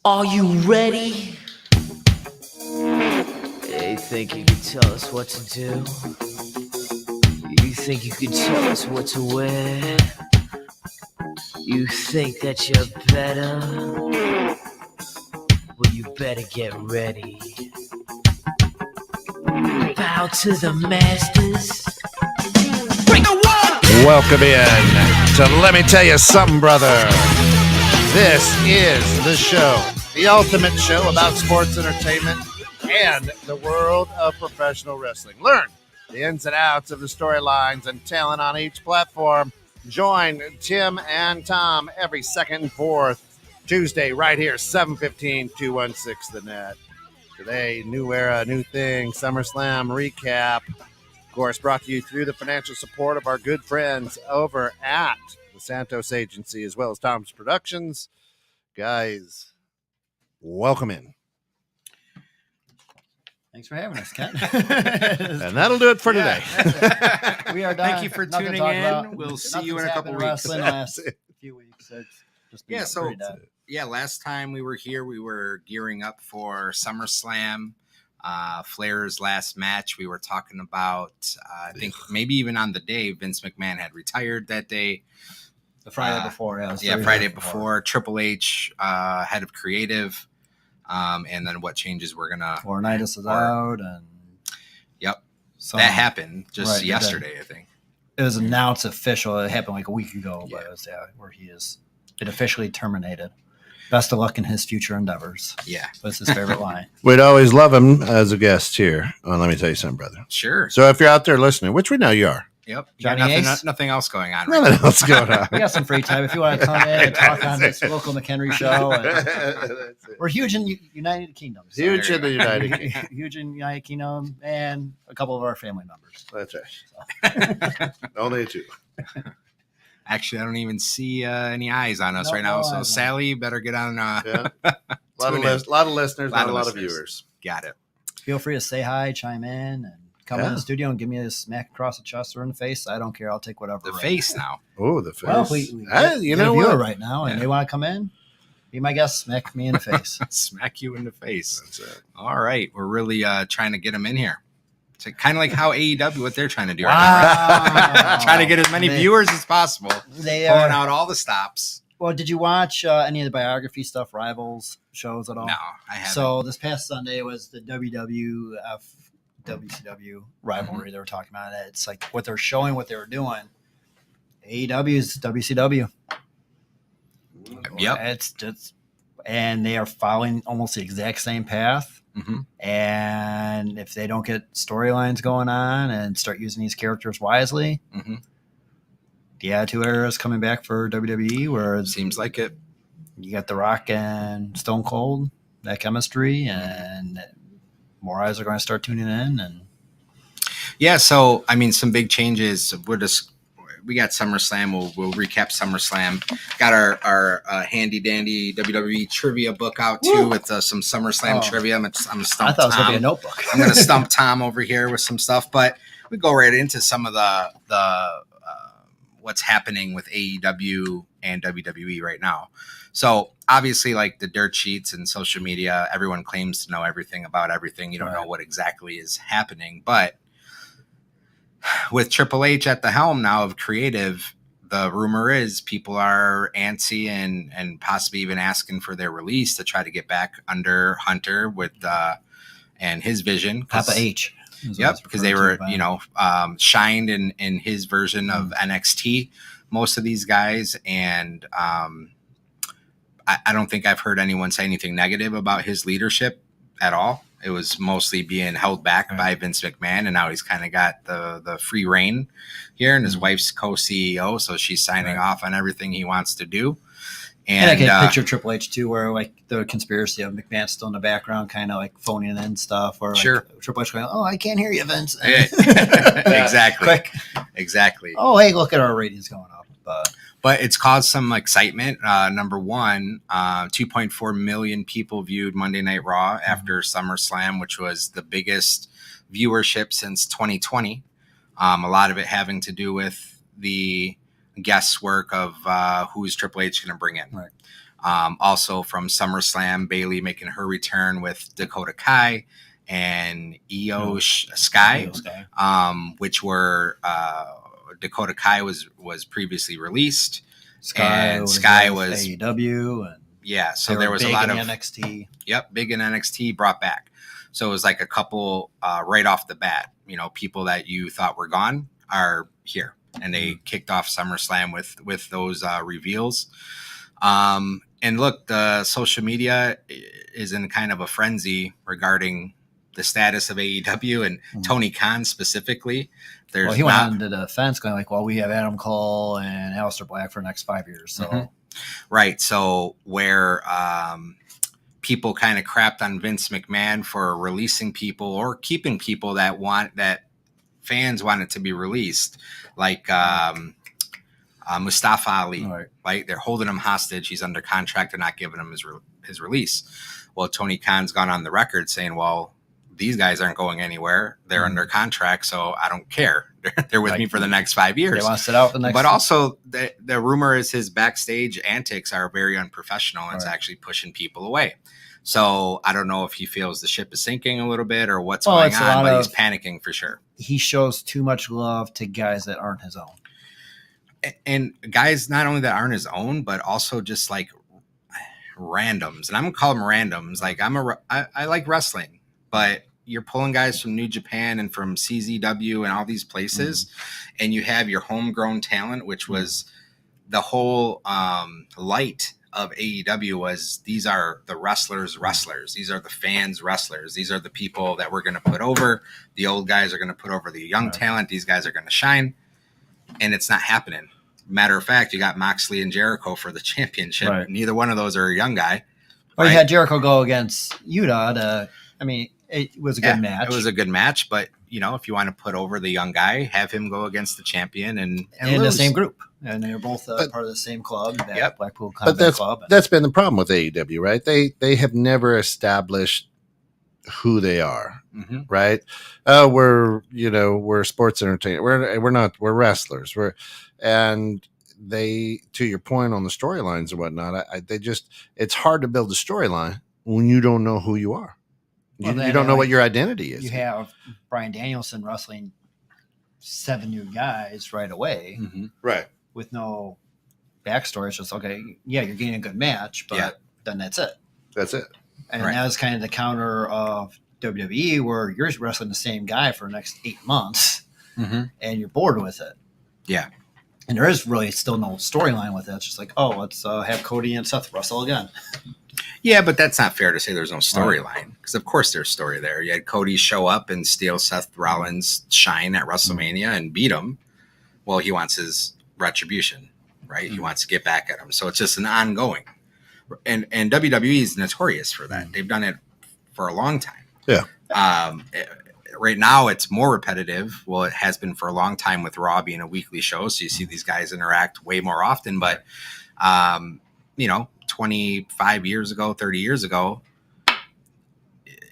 Are you ready? You think you can tell us what to do? You think you can tell us what to wear? You think that you're better? Well, you better get ready. Bow to the masters. Break the wall! Welcome in to Let Me Tell You Something, Brother. This is the show, the ultimate show about sports entertainment and the world of professional wrestling. Learn the ins and outs of the storylines and talent on each platform. Join Tim and Tom every second and fourth Tuesday right here, 7:15, 216 The Net. Today, new era, new thing, SummerSlam recap. Of course, brought to you through the financial support of our good friends over at the Santos Agency, as well as Tom's Productions. Guys, welcome in. Thanks for having us, Ken. And that'll do it for today. We are done. Thank you for tuning in. We'll see you in a couple weeks. Last few weeks. It's just been So dead. last time we were here, we were gearing up for SummerSlam. Flair's last match. We were talking about, I think maybe even on the day, Vince McMahon had retired that day. The Friday before. Friday before. Triple H, head of creative. And then what changes we're going to... Laurinaitis is out. And Yep. That happened just yesterday, I think. It was announced official. It happened like a week ago, Yeah. but it was where he is been officially terminated. Best of luck in his future endeavors. Yeah. That's his favorite line. We'd always love him as a guest here on Let Me Tell You Something, Brother. Sure. So if you're out there listening, which we know you are, Yep. Johnny nothing, Ace? nothing else going on. Right nothing else going on. We got some free time if you want to come in and talk on this local McHenry show. We're huge in United Kingdom. So Huge in the United Kingdom. Huge in United Kingdom and a couple of our family members. That's right. Only two. Actually, I don't even see any eyes on us No, right now. no So, eyes on Sally, you better get on. Yeah. A lot of listeners, not a lot of viewers. Got it. Feel free to say hi, chime in, and come in the studio and give me a smack across the chest or in the face. I don't care. I'll take whatever. The face now. Oh, the face. Well, you know a viewer what? right now, and Yeah. they want to come in. Be my guest. Smack me in the face. Smack you in the face. That's it. All right. We're really trying to get them in here. It's kind of like how AEW, what they're trying to do right Wow. now. Trying to get as many viewers as possible. They Pulling are. out all the stops. Well, did you watch any of the biography stuff, Rivals shows at all? No, I haven't. So this past Sunday was the WWF WCW rivalry they were talking about. It's like what they're showing, what they were doing. AEW is WCW. Yep. It's just, and they are following almost the exact same path. Mm-hmm. And if they don't get storylines going on and start using these characters wisely, Mm-hmm. the Attitude Era is coming back for WWE, where Seems like it. you got The Rock and Stone Cold, that chemistry, and more eyes are going to start tuning in. And Yeah. So, I mean, some big changes. We got SummerSlam. We'll recap SummerSlam. Got our handy dandy WWE trivia book out too. Woo! With some SummerSlam trivia. I'm a stump. I thought it was going to be a Tom. notebook. I'm going to stump Tom over here with some stuff, but we go right into some of the what's happening with AEW and WWE right now. So obviously, like the dirt sheets and social media, everyone claims to know everything about everything. You don't know what exactly is happening, but with Triple H at the helm now of creative, the rumor is people are antsy and possibly even asking for their release to try to get back under Hunter with and his vision. Papa H. Yep, because they were, shined in his version of NXT, most of these guys. And I don't think I've heard anyone say anything negative about his leadership at all. It was mostly being held back by Vince McMahon, and now he's kind of got the free reign here, and his wife's co-CEO, so she's signing off on everything he wants to do. And I can picture Triple H too, where like the conspiracy of McMahon still in the background, kind of like phoning in stuff, or like Triple H going, "Oh, I can't hear you, Vince." Exactly. Quick. Exactly. Oh, hey, look at our ratings going up. But it's caused some excitement. Number one, 2.4 million people viewed Monday Night Raw after SummerSlam, which was the biggest viewership since 2020. A lot of it having to do with the guesswork of who's Triple H going to bring in. Right. Also from SummerSlam, Bailey making her return with Dakota Kai and Io Sky, which were Dakota Kai was previously released. Sky was AEW, and yeah, so there was a lot of NXT. Yep, big in NXT brought back. So it was like a couple right off the bat. People that you thought were gone are here, and they kicked off SummerSlam with those reveals. And look, the social media is in kind of a frenzy regarding the status of AEW and Tony Khan specifically. He went on to the fence going like, well, we have Adam Cole and Aleister Black for the next 5 years. So, right. So where people kind of crapped on Vince McMahon for releasing people or keeping people that fans wanted to be released, like Mustafa Ali, right? They're holding him hostage. He's under contract. They're not giving him his release. Well, Tony Khan's gone on the record saying, well, these guys aren't going anywhere. They're under contract, so I don't care. They're with me for the next 5 years. They want to sit out the next. But also, the rumor is his backstage antics are very unprofessional, and it's actually pushing people away. So I don't know if he feels the ship is sinking a little bit or what's going on, but he's panicking for sure. He shows too much love to guys that aren't his own. And guys not only that aren't his own, but also just like randoms. And I'm going to call them randoms. Like I like wrestling, but you're pulling guys from New Japan and from CZW and all these places, and you have your homegrown talent, which was the whole light of AEW was these are the wrestlers. These are the fans wrestlers. These are the people that we're going to put over. The old guys are going to put over the young talent. These guys are going to shine. And it's not happening. Matter of fact, you got Moxley and Jericho for the championship. Right. Neither one of those are a young guy. Well, you had Jericho go against Yuta. It was a good match. It was a good match, but if you want to put over the young guy, have him go against the champion and in the same group. And they're both part of the same club, Blackpool Combat Club. That's been the problem with AEW, right? They have never established who they are, right? We're sports entertainment. We're wrestlers. And they, to your point on the storylines and whatnot, it's hard to build a storyline when you don't know who you are. You don't know what your identity is. You have Bryan Danielson wrestling 7 new guys right away, right? With no backstory. It's just okay. Yeah, you're getting a good match, but then that's it. That's it. And that was kind of the counter of WWE, where you're wrestling the same guy for the next 8 months, and you're bored with it. Yeah. And there is really still no storyline with it. It's just like, let's have Cody and Seth wrestle again. Yeah, but that's not fair to say there's no storyline, because of course there's story there. You had Cody show up and steal Seth Rollins' shine at WrestleMania and beat him. Well, he wants his retribution, right? He wants to get back at him. So it's just an ongoing. And WWE is notorious for that. They've done it for a long time. Yeah. Right now it's more repetitive. Well, it has been for a long time with Raw being a weekly show. So you see these guys interact way more often. But, 25 years ago, 30 years ago,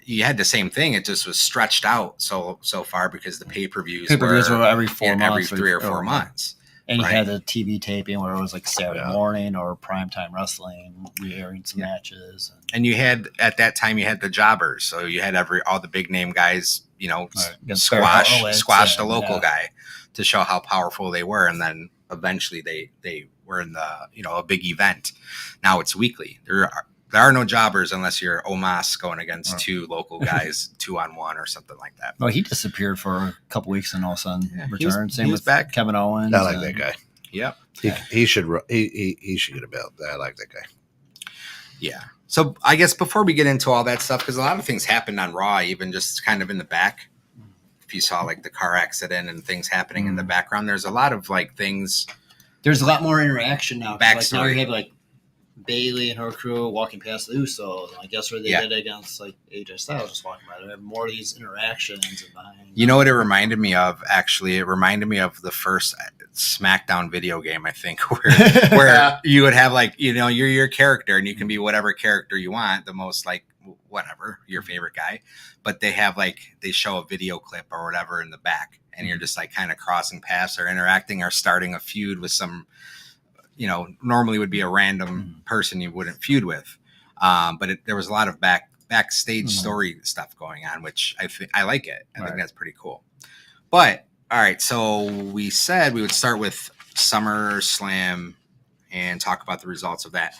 you had the same thing. It just was stretched out so far because the pay-per-views were every 4 months. Every 3 or 4 months. And you had a TV taping where it was like Saturday morning or primetime wrestling, re-airing some matches. And you had, at that time, you had the jobbers. So you had all the big name guys, squash the local guy to show how powerful they were. And then eventually they were in a big event. Now it's weekly. There are no jobbers unless you're Omos going against two local guys, 2-on-1 or something like that. Well, he disappeared for a couple weeks and all of a sudden returned. Same with back. Kevin Owens. I like that guy. Yep. He should get a belt. I like that guy. Yeah. So I guess before we get into all that stuff, because a lot of things happened on Raw, even just kind of in the back. If you saw like the car accident and things happening in the background, there's a lot of like things. There's a lot more interaction now. Backstory. Like now you have like Bailey and her crew walking past the Usos. I guess where they did against like AJ Styles just walking by. They have more of these interactions. You know what it reminded me of? Actually, it reminded me of the first SmackDown video game, I think, where you would have like, you're your character and you can be whatever character you want, the most like whatever, your favorite guy. But they have like, they show a video clip or whatever in the back and you're just like kind of crossing paths or interacting or starting a feud with some, normally would be a random person you wouldn't feud with. But there was a lot of backstage story stuff going on, which I like it. I think that's pretty cool. But all right, so we said we would start with SummerSlam and talk about the results of that.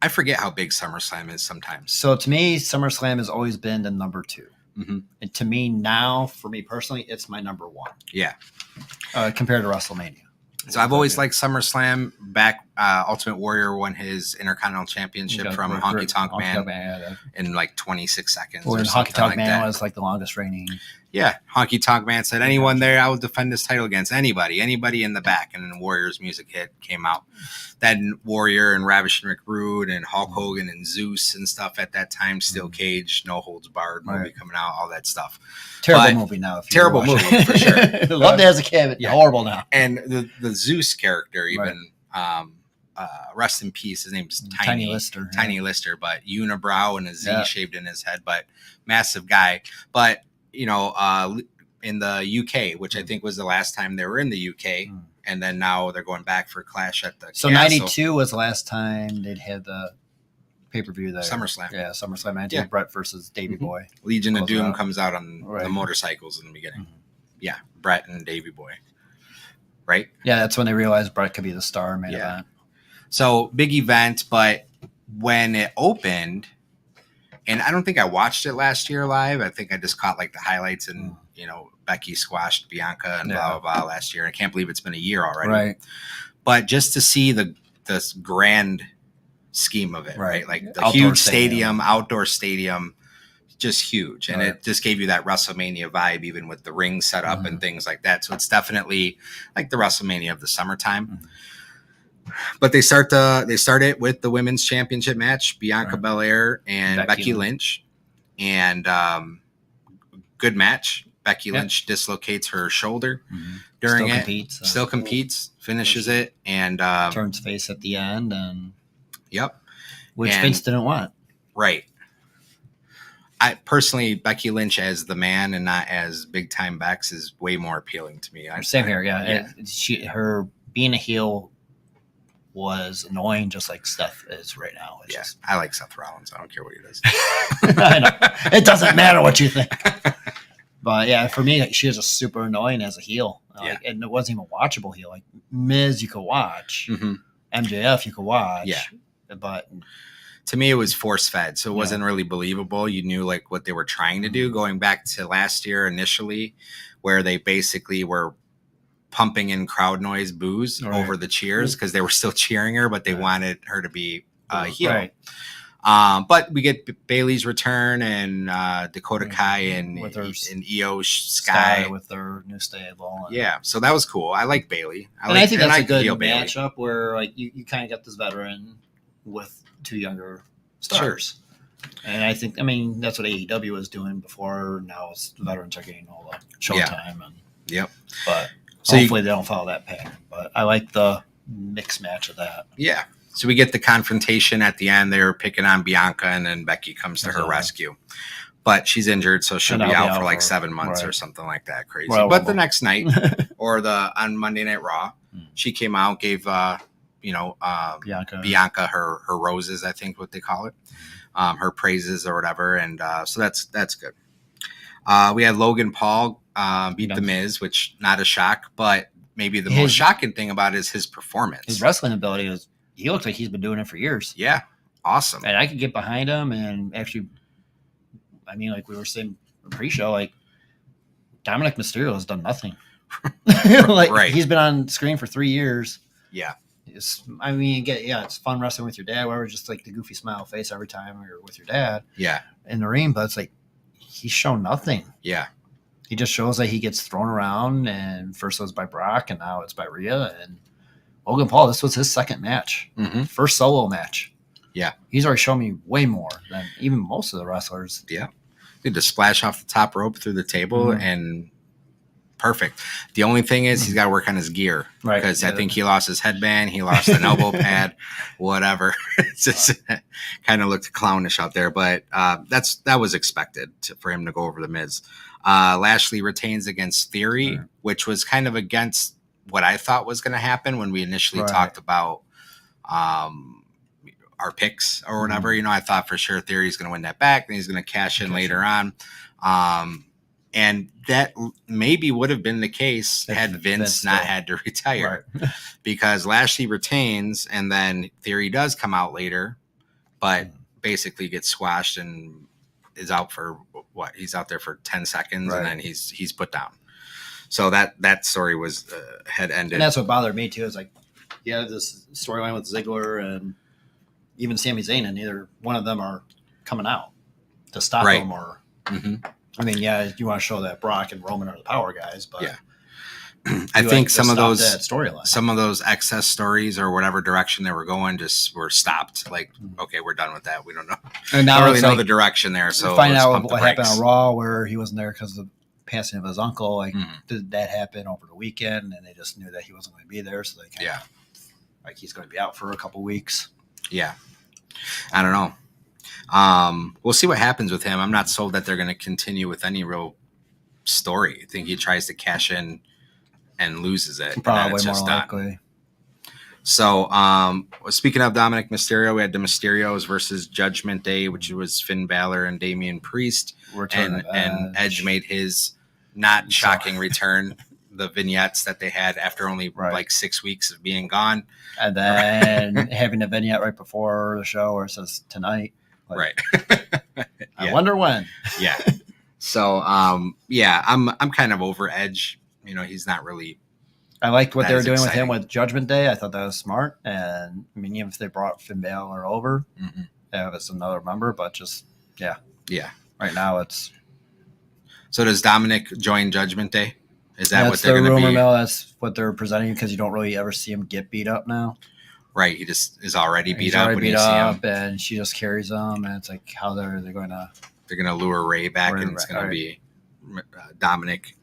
I forget how big SummerSlam is sometimes. So to me, SummerSlam has always been the number 2. Mm-hmm. And to me now, for me personally, it's my number 1. Yeah. Compared to WrestleMania. So I've always liked SummerSlam. Back, Ultimate Warrior won his Intercontinental Championship from Honky Tonk Man in like 26 seconds. Well, Honky Tonk Man was like the longest reigning. Yeah, Honky Tonk Man said, anyone there, I will defend this title against anybody in the back. And then Warrior's music came out. Then Warrior and Ravishing Rick Rude and Hulk Hogan and Zeus and stuff at that time. Steel Cage, No Holds Barred movie coming out, all that stuff. Terrible movie now. Terrible movie for sure. Loved it as a kid. Yeah. Horrible now. And the Zeus character, even rest in peace. His name's Tiny Lister. Tiny Lister, but unibrow and a Z shaved in his head, but massive guy. But in the UK, which I think was the last time they were in the UK, and then now they're going back for Clash at the So Castle. 92 was the last time they'd had the pay-per-view there. SummerSlam. Yeah, SummerSlam 92, Brett versus Davey Boy. Legion of Doom comes out on the motorcycles in the beginning. Yeah, Brett and Davey Boy. Right? Yeah, that's when they realized Brett could be the star main event. So, big event, but when it opened, and I don't think I watched it last year live. I think I just caught like the highlights and, Becky squashed Bianca and blah, blah, blah last year. I can't believe it's been a year already. Right. But just to see this grand scheme of it, right? Like the Outdoor huge stadium, outdoor stadium, just huge. And it just gave you that WrestleMania vibe, even with the ring set up and things like that. So it's definitely like the WrestleMania of the summertime. But they start it with the women's championship match, Bianca Belair and Becky Lynch. And good match. Becky Lynch dislocates her shoulder during still competes, finishes it, and turns face at the end, and which and, Vince didn't want. Right. I personally, Becky Lynch as the man and not as big time Bex is way more appealing to me. Same here, her being a heel was annoying, just like Seth is right now. I like Seth Rollins. I don't care what he does. I know. It doesn't matter what you think. But yeah, for me, she was just super annoying as a heel. And it wasn't even a watchable heel. Like Miz, you could watch. MJF, you could watch. Yeah. But to me, it was force fed. So it wasn't really believable. You knew like what they were trying to do, going back to last year initially, where they basically were pumping in crowd noise boos over the cheers because they were still cheering her, but they wanted her to be a heel. Right. But we get Bailey's return and Dakota Kai and Io Sky with their new stable. So that was cool. I like Bailey. I think that's a good matchup where like you kind of got this veteran with two younger stars. Sure. And I think, that's what AEW was doing before. Now the veterans are getting all the showtime. But hopefully they don't follow that pattern. But I like the mixed match of that. Yeah. So we get the confrontation at the end. They're picking on Bianca, and then Becky comes to her rescue. But she's injured, so she'll be out for like 7 months or something like that. Crazy. But the next night, or on Monday Night Raw, she came out, gave Bianca her roses, I think what they call it, her praises or whatever, and so that's good. We had Logan Paul beat The Miz, which not a shock, but maybe the most shocking thing about it is his performance. His wrestling ability is. He looks like he's been doing it for years. Yeah. Awesome. And I could get behind him and actually, like we were saying pre-show, like Dominic Mysterio has done nothing. He's been on screen for 3 years. Yeah. It's fun wrestling with your dad, whatever, just like the goofy smile face every time you're with your dad. Yeah. In the ring, but it's like he's shown nothing. Yeah. He just shows that he gets thrown around, and first it was by Brock, and now it's by Rhea, and Logan Paul, this was his second match. First solo match. Yeah. He's already shown me way more than even most of the wrestlers. Yeah. Did the splash off the top rope through the table and perfect. The only thing is he's got to work on his gear. Right. Because I think he lost his headband. He lost an elbow pad, whatever. It's just kind of looked clownish out there. But that was expected for him to go over the Miz. Lashley retains against Theory, which was kind of against what I thought was going to happen when we initially talked about our picks or whatever. You know, I thought for sure Theory's going to win that back, and he's going to cash in later on. And that maybe would have been the case had Vince not had to retire, because Lashley retains, and then Theory does come out later, but basically gets squashed and is out for what? He's out there for 10 seconds, and then he's put down. So that story was had ended. And that's what bothered me too. Is like, this storyline with Ziggler and even Sami Zayn, and neither one of them are coming out to stop him or. I mean, you want to show that Brock and Roman are the power guys, but I think some of those excess stories or whatever direction they were going just were stopped. Like, okay, we're done with that. We don't know. And now don't really know the direction there. So find out what happened on Raw, where he wasn't there because of the passing of his uncle. Like, did that happen over the weekend? And they just knew that he wasn't going to be there, so they kind of like he's going to be out for a couple weeks. Yeah, I don't know. We'll see what happens with him. I'm not sold that they're going to continue with any real story. I think he tries to cash in and loses it. Probably more likely. So, speaking of Dominic Mysterio, we had the Mysterios versus Judgment Day, which was Finn Balor and Damian Priest. And Edge made his not shocking return. The vignettes that they had after only like 6 weeks of being gone. And then having a vignette right before the show where it says tonight. Like, I wonder when. Yeah. So, I'm kind of over Edge. You know, he's not really. I liked what they were doing with him with Judgment Day. I thought that was smart. And I mean, even if they brought Finn Balor over, it's another member, but just, right now it's. So does Dominic join Judgment Day? Is that what they're going to be? That's the rumor mill. That's what they're presenting, because you don't really ever see him get beat up now. Right, he just is already beat up when you see him, and she just carries him, and it's like, how they're going to? They're going to lure Ray back, and it's going to be Dominic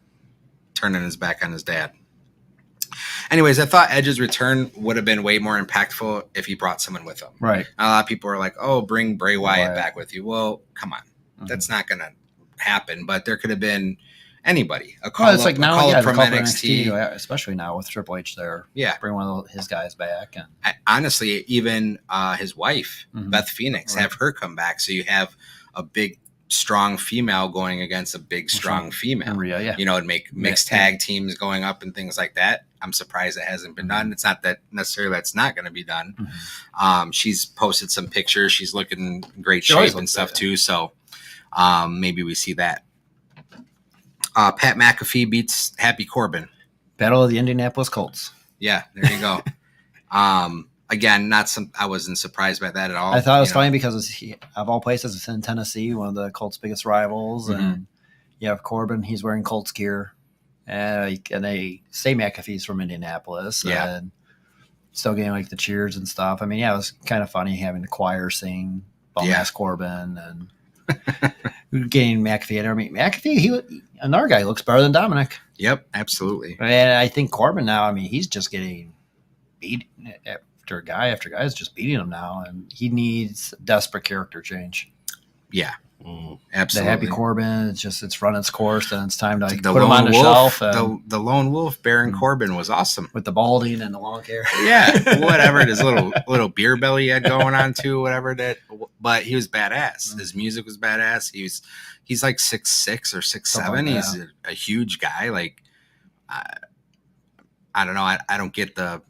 turning his back on his dad. Anyways, I thought Edge's return would have been way more impactful if he brought someone with him. Right. A lot of people are like, "Oh, bring Bray Wyatt back with you." Well, come on, that's not going to happen. But there could have been anybody. A call it's like now, from NXT, especially now with Triple H there. Yeah, bring one of his guys back, and honestly, even his wife Beth Phoenix, have her come back, so you have a big, strong female going against a big, strong female. Rhea, you know, and make mixed tag teams going up and things like that. I'm surprised it hasn't been done. It's not that necessarily that's not going to be done. She's posted some pictures. She's looking in great shape and stuff too. So maybe we see that. Pat McAfee beats Happy Corbin. Battle of the Indianapolis Colts. Yeah, there you go. Again, I wasn't surprised by that at all. I thought it was funny because of all places, it's in Tennessee, one of the Colts' biggest rivals, and you have Corbin. He's wearing Colts gear, and they say McAfee's from Indianapolis, and still getting like the cheers and stuff. I mean, it was kind of funny having the choir sing "Bum-ass Corbin" and getting McAfee. And I mean, McAfee, another guy looks better than Dominic. Yep, absolutely. And I think Corbin now, I mean, he's just getting beat after guy is just beating him now, and he needs desperate character change. Yeah, absolutely. The Happy Corbin, it's run its course, and it's time to put him on the shelf. The lone wolf, Baron Corbin, was awesome with the balding and the long hair. Yeah, whatever it is, little beer belly he had going on too, whatever that. But he was badass. His music was badass. He's like 6'6" or 6'7". He's a huge guy. Like, I don't know. I don't get the.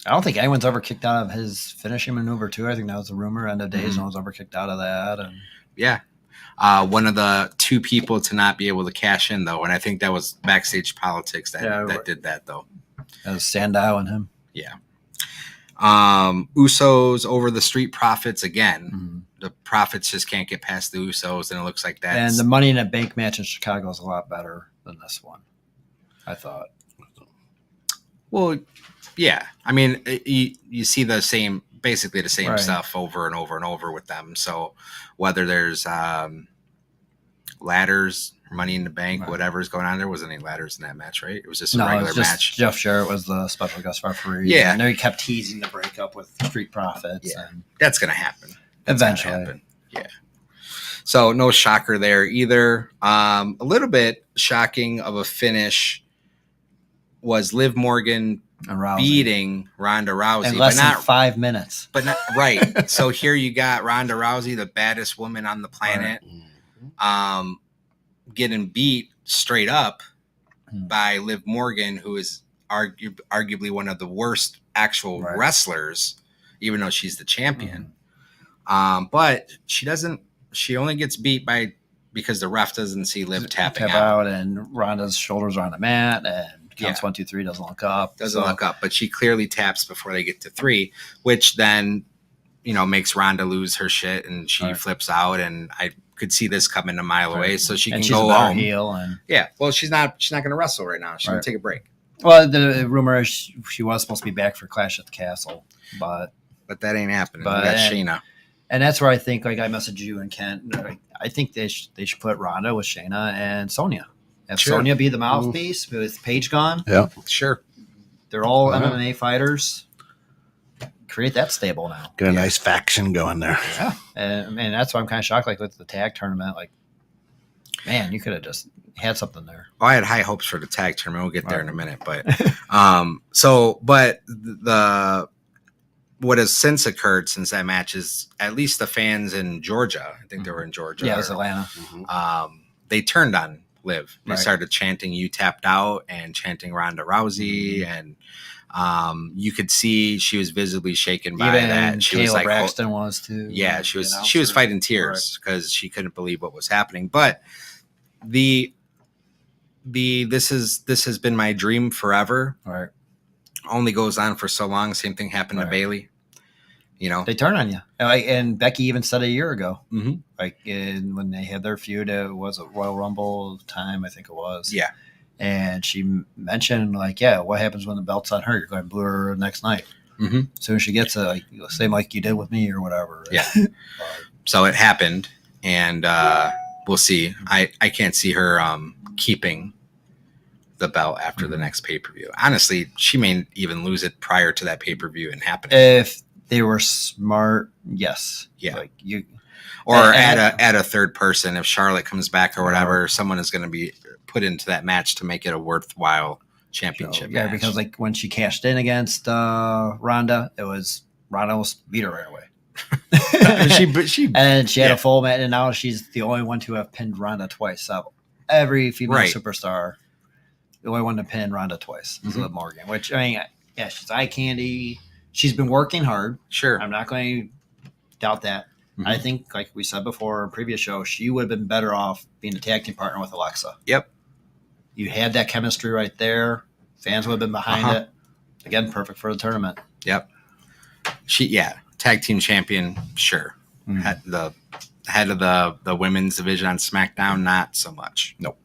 I don't think anyone's ever kicked out of his finishing maneuver too. I think that was a rumor. End of days, no one's ever kicked out of that. And one of the two people to not be able to cash in though, and I think that was backstage politics that did that though. That was Sandow and him. Yeah. Usos over the Street Profits again. The Profits just can't get past the Usos, and it looks like that. And the Money in a Bank match in Chicago is a lot better than this one, I thought. Well, yeah. I mean, you see basically the same stuff over and over and over with them. So whether there's ladders, Money in the Bank, whatever's going on, there wasn't any ladders in that match, right? It was just a regular match. Jeff Jarrett was the special guest referee. Yeah. And he kept teasing the breakup with Street Profits. Yeah. That's going to happen. Eventually. Yeah. So no shocker there either. A little bit shocking of a finish was Liv Morgan And Rousey. beating Ronda Rousey, in less but not than 5 minutes. but not right. So here you got Ronda Rousey, the baddest woman on the planet, getting beat straight up by Liv Morgan, who is arguably one of the worst actual wrestlers, even though she's the champion. But she doesn't. She only gets beat because the ref doesn't see Liv tapping out, and Ronda's shoulders are on the mat, and counts 1, 2, 3, doesn't look up. Look up, but she clearly taps before they get to 3, which then makes Ronda lose her shit, and she flips out. And I could see this coming a mile away, so she can go home. Well, she's not going to wrestle right now. She's going to take a break. Well, the rumor is she was supposed to be back for Clash at the Castle, but that ain't happening. We got Shayna. And that's where I think, I messaged you and Kent. I think they should put Ronda with Shayna and Sonya. Have Sonya be the mouthpiece with Paige gone. Yeah, sure. They're all MMA fighters. Create that stable now. Get a nice faction going there. Yeah, and that's why I'm kind of shocked. Like with the tag tournament, man, you could have just had something there. Well, I had high hopes for the tag tournament. We'll get there in a minute, but what has since occurred since that match is at least the fans in Georgia. I think they were in Georgia. Yeah, it was Atlanta. They turned on Liv. They started chanting "You tapped out" and chanting Ronda Rousey, and you could see she was visibly shaken by that. She was like, Braxton was too. Yeah, she was fighting tears because she couldn't believe what was happening. But this has been my dream forever. Right. Only goes on for so long. Same thing happened to Bayley. They turn on you, and Becky even said a year ago, when they had their feud, it was a Royal Rumble time, I think it was. Yeah, and she mentioned what happens when the belt's on her? You're going to blue her next night. As soon as she gets it, same like you did with me or whatever. Right? Yeah. So it happened, and we'll see. I can't see her keeping the belt after the next pay-per-view. Honestly, she may even lose it prior to that pay-per-view and happening. If they were smart, yes. Yeah. Add a third person. If Charlotte comes back or whatever, someone is going to be put into that match to make it a worthwhile championship match. Because when she cashed in against Ronda, Ronda was beat her right away. she had a full match, and now she's the only one to have pinned Ronda twice. So every female superstar, the only one to pin Ronda twice is Liv Morgan. Which she's eye candy. She's been working hard. Sure, I'm not going to doubt that. I think, like we said before in a previous show, she would have been better off being a tag team partner with Alexa. Yep, you had that chemistry right there. Fans would have been behind it. Again, perfect for the tournament. Yep. Tag team champion, sure. Head of the women's division on SmackDown, not so much. Nope.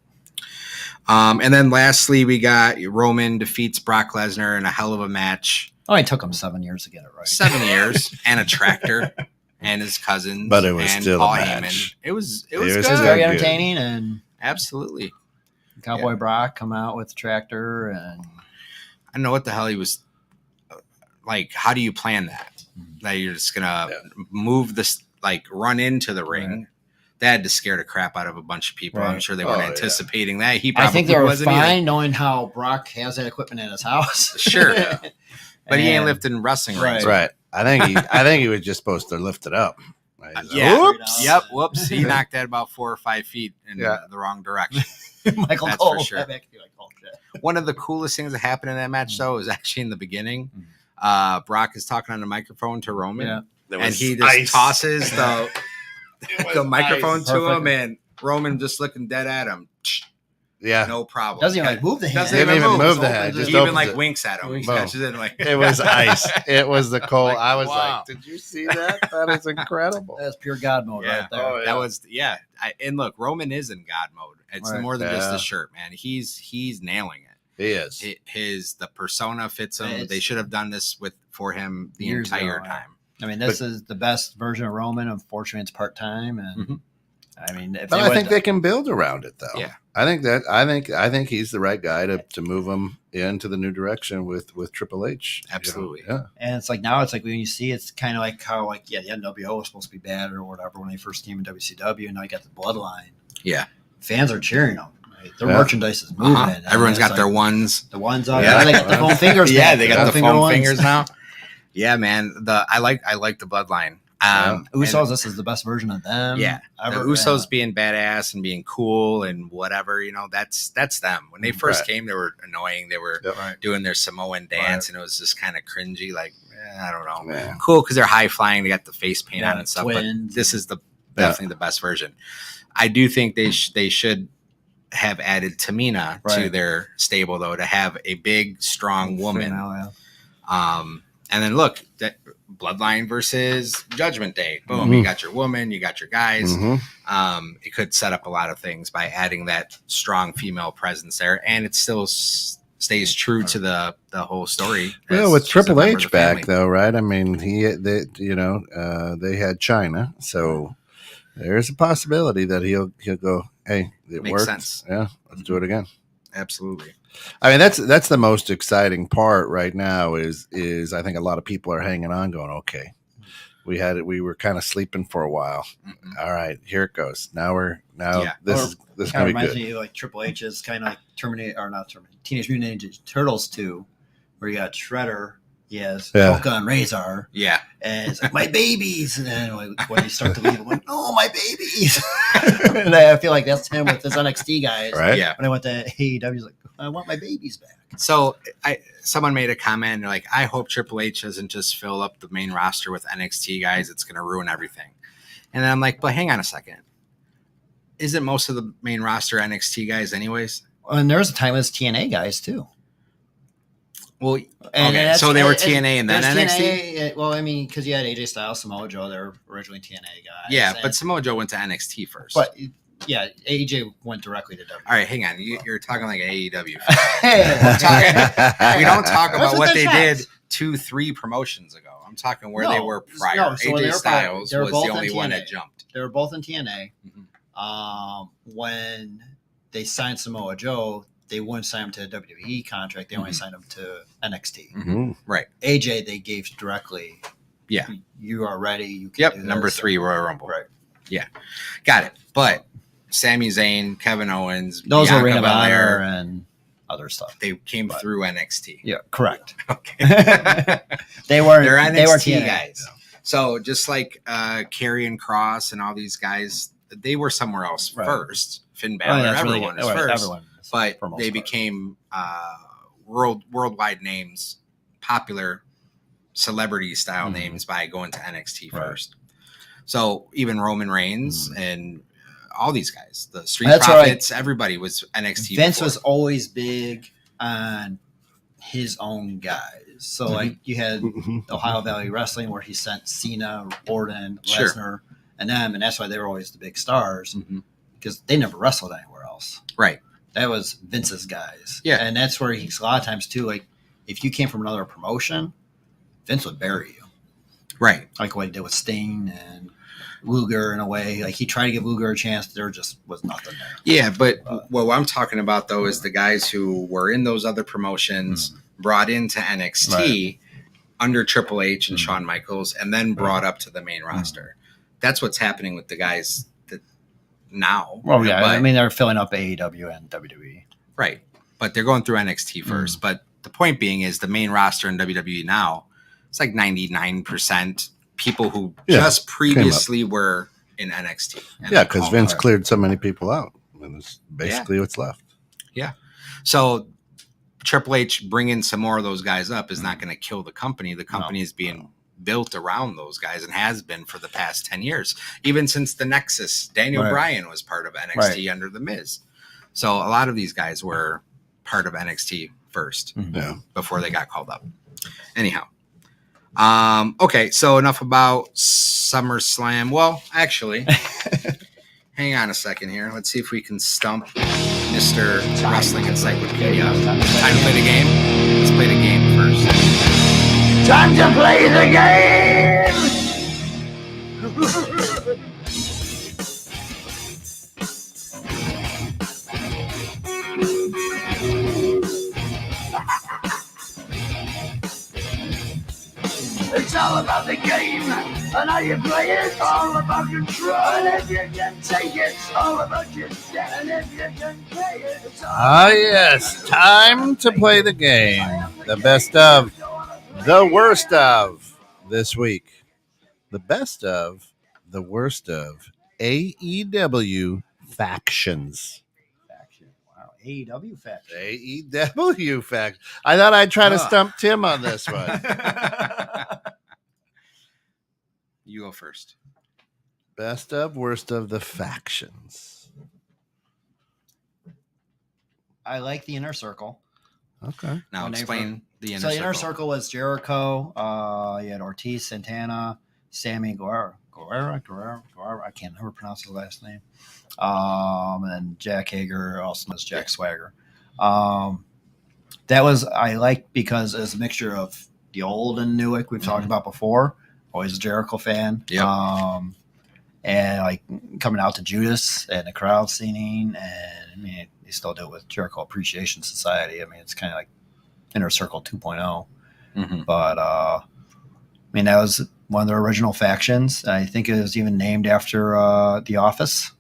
And then lastly, we got Roman defeats Brock Lesnar in a hell of a match. Oh, it took him 7 years to get it right. 7 years and a tractor and his cousins. But it was and still Paul a match. Heyman. It was It was good. Very entertaining, and Absolutely. Cowboy Brock come out with the tractor, and I don't know what the hell he was like. How do you plan that? That you're just gonna move this, run into the ring. Right. That had to scare the crap out of a bunch of people. Right. I'm sure they weren't anticipating that. He probably I think they were wasn't fine either. knowing how Brock has that equipment in his house. Sure. But he ain't lifting wrestling rings. Right. I think he was just supposed to lift it up. Whoops. Yep. Whoops. He knocked that about 4 or 5 feet in the wrong direction. Michael That's Cole. for sure. One of the coolest things that happened in that match, though, was actually in the beginning. Brock is talking on the microphone to Roman, and he just tosses the microphone to him, and Roman just looking dead at him. Yeah, no problem. Doesn't even move the hand. Doesn't even move the hand. Just even winks at him. He catches it. It was ice. It was the cold. I was like, did you see that? That is incredible. That's pure God mode right there. Oh, that was and look, Roman is in God mode. It's more than just the shirt, man. He's nailing it. He is. The persona fits him. They should have done this for him the entire time. I mean, this is the best version of Roman. Unfortunately, it's part time, and I mean, I think they can build around it, though. Yeah, I think he's the right guy to move him into the new direction with Triple H. Absolutely, yeah. And it's now it's when you see it's kind of like how the NWO was supposed to be bad or whatever when they first came in WCW, and now you got the Bloodline. Yeah, fans are cheering them. Their merchandise is moving. Everyone's got their ones. The ones on. Yeah, they got the foam fingers. Yeah, they got the foam ones. fingers now. Yeah, man. I like the bloodline. Usos, this is the best version of them. Yeah, the Usos being badass and being cool and whatever, that's them. When they first came, they were annoying. They were doing their Samoan dance, and it was just kind of cringy. Like, I don't know, cool because they're high flying. They got the face paint on and stuff. But this is definitely the best version. I do think they should have added Tamina to their stable though, to have a big, strong woman. And then look, that Bloodline versus Judgment Day. Boom, you got your woman, you got your guys. It could set up a lot of things by adding that strong female presence there, and it still stays true to the whole story. Well, with Triple H back though, right? I mean, they had China, so there's a possibility that he'll go, hey, it Makes worked. Sense. Yeah, let's do it again. Absolutely. I mean, that's the most exciting part right now is I think a lot of people are hanging on going, okay, we were kind of sleeping for a while. All right, here it goes. This is going to be good. Me like Triple H is kind of like Teenage Mutant Ninja Turtles 2, where you got Shredder, he has Polka and Razor. Yeah. And it's like, my babies. And then when you start to leave, I'm like, oh, my babies. And I feel like that's him with his NXT guys. Right. Yeah. When I went to AEW, he's like, I want my babies back. So someone made a comment like, I hope Triple H doesn't just fill up the main roster with NXT guys. It's going to ruin everything. And then I'm like, but hang on a second. Isn't most of the main roster NXT guys anyways? And there was a time it was TNA guys too. Well, okay. So they were TNA and then NXT? TNA, well, I mean, because you had AJ Styles, Samoa Joe, they were originally TNA guys. Yeah, but Samoa Joe went to NXT first. But yeah, AJ went directly to WWE. All right, hang on. You're talking like an AEW. We don't talk about what they did 2-3 promotions ago. I'm talking where they were prior. AJ Styles was the only one that jumped. They were both in TNA. When they signed Samoa Joe, they wouldn't sign him to a WWE contract. They only signed him to NXT. Right. AJ, they gave directly. Yeah. You are ready. You can do number this. 3 Royal Rumble. Right. Yeah. Got it. But Sami Zayn, Kevin Owens, those Bianca are Ring of Belair, Honor and other stuff. They came through NXT. Yeah, correct. Okay. They're NXT guys. So just like Karrion Kross and all these guys, they were somewhere else first. Finn Balor, everyone was first. But they became worldwide names, popular celebrity style names by going to NXT first. So even Roman Reigns and all these guys, the Street Profits, everybody was NXT. Vince was always big on his own guys. So like you had Ohio Valley Wrestling where he sent Cena, Orton, Lesnar, and them, and that's why they were always the big stars because they never wrestled anywhere else. Right. That was Vince's guys. Yeah. And that's where he's a lot of times too, like if you came from another promotion, Vince would bury you. Right. Like what he did with Sting and Luger in a way. Like he tried to give Luger a chance. There just was nothing there. Yeah, but what I'm talking about though is the guys who were in those other promotions brought into NXT under Triple H and Shawn Michaels and then brought up to the main roster. That's what's happening with the guys that now. Well, yeah, I mean, they're filling up AEW and WWE. Right. But they're going through NXT first. But the point being is the main roster in WWE now, it's like 99% people who just previously were in NXT. Yeah, because Vince cleared so many people out. And it's basically what's left. Yeah. So Triple H bringing some more of those guys up is not going to kill the company. The company is being built around those guys and has been for the past 10 years. Even since the Nexus, Daniel Bryan was part of NXT under The Miz. So a lot of these guys were part of NXT first before they got called up. Anyhow. Okay, so enough about SummerSlam. Well, actually, hang on a second here. Let's see if we can stump Mr. Wrestling Encyclopedia. Time to play the game? Let's play the game first. Time to play the game! It's all about the game and how you play it. All about control. And if you can take it, it's all about your debt. And if you can pay it, it's all Yes, time to play the game. The best of, the worst of this week. The best of, the worst of AEW factions. Faction. Wow. AEW faction. AEW faction. I thought I'd try to stump Tim on this one. You go first. Best of, worst of the factions. I like the Inner Circle. Okay. Now When they explain the So inner the circle. Inner Circle was Jericho. You had Ortiz, Santana, Sammy Guerrero. I can't never pronounce his last name. And then Jack Hager, also known as Jack Swagger. That was I liked because it's a mixture of the old and new, like we've talked about before. Always a Jericho fan. Yep. And like coming out to Judas and the crowd singing, and I mean, they still do it with Jericho Appreciation Society. I mean, it's kind of like Inner Circle 2.0. Mm-hmm. But I mean, that was one of the original factions. I think it was even named after The Office.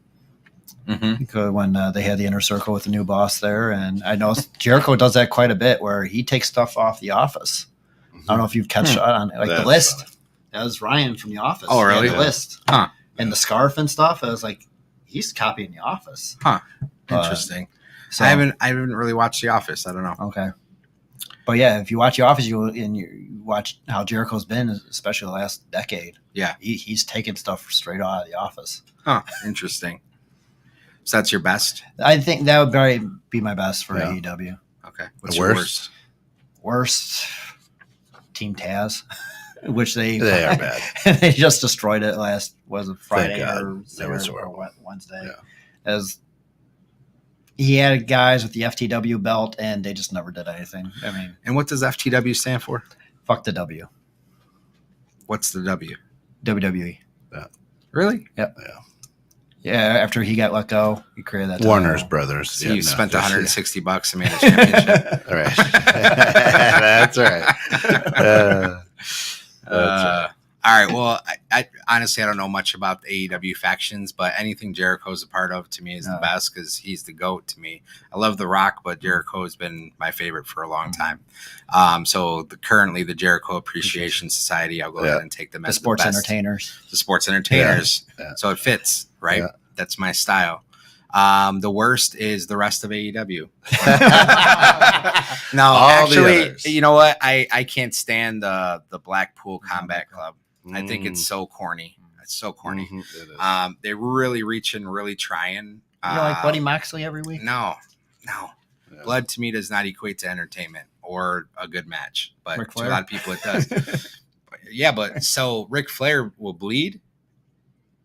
Mm-hmm. Because when they had the Inner Circle with the new boss there, and I know Jericho does that quite a bit, where he takes stuff off The Office. I don't know if you've catch on like That's the list. funny. That was Ryan from The Office. Oh, He had really? the list, Huh. and the scarf and stuff. I was like, he's copying The Office. Interesting. So I haven't really watched The Office. I don't know. okay, but yeah, if you watch The Office, you watch how Jericho's been, especially the last decade. Yeah. He's taking stuff straight out of The Office. Huh. Interesting. So that's your best? I think that would probably be my best for Yeah. AEW. Okay. What's The your worst? Worst, Team Taz, which they are bad. they just destroyed it last Friday God. or That was Saturday or horrible. Wednesday. Yeah. As he had guys with the FTW belt, and they just never did anything. I mean, And what does FTW stand for? fuck the W. What's the W? WWE. Really? Yeah, after he got let go, he created that. Warner's Brothers. So Yeah, you no, spent just- $160 and made a championship. All right. That's right. All right. Well, I honestly I don't know much about the AEW factions, but anything Jericho's a part of to me is the best because he's the GOAT to me. I love The Rock, but Jericho has been my favorite for a long time. So currently the Jericho Appreciation Society, I'll go ahead and take them the as sports the best. entertainers. The sports entertainers. Yeah. So it fits, right? Yeah. That's my style. The worst is the rest of AEW. No, All the actually, others. you know what? I can't stand the Blackpool Combat Club. I think it's so corny. It's so corny. Mhm, it is. They're really reaching, really trying. You know, like Buddy Moxley every week. No. Yeah. Blood to me does not equate to entertainment or a good match, but Ric to Flair? a lot of people it does. Yeah, but so Ric Flair will bleed,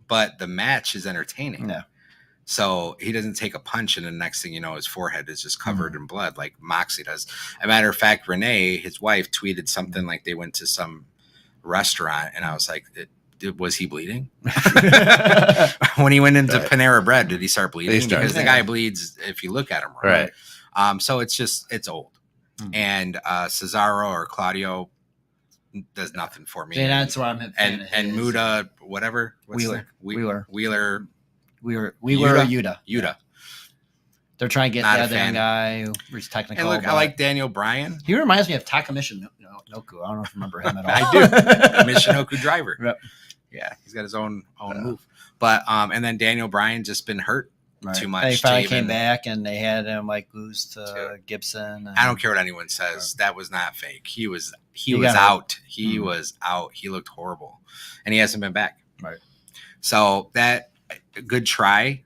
but the match is entertaining. Yeah. So he doesn't take a punch, and the next thing you know, his forehead is just covered in blood, like Moxley does. As a matter of fact, Renee, his wife, tweeted something like they went to some restaurant, and I was like, was he bleeding? When he went into Panera Bread, did he start bleeding? He started, Because the guy bleeds if you look at him, Right. So it's old. And Cesaro or Claudio does nothing for me. And that's why I'm a fan of and his. Muda, whatever. What's Wheeler. the- Wheeler. We were Yuta. Yuta. They're trying to get Not a that fan. other guy who's technical. And look, I but like Daniel Bryan. he reminds me of Takamichi Noku. I don't know if you remember him at all. I do. The Michinoku driver. Yep. Yeah, he's got his own move. But and then Daniel Bryan just been hurt too much. They finally to came even- back and they had him like lose to Gibson. And I don't care what anyone says. That was not fake. He was got hurt. out. He was out. He looked horrible, and he hasn't been back. Right. So that a good try.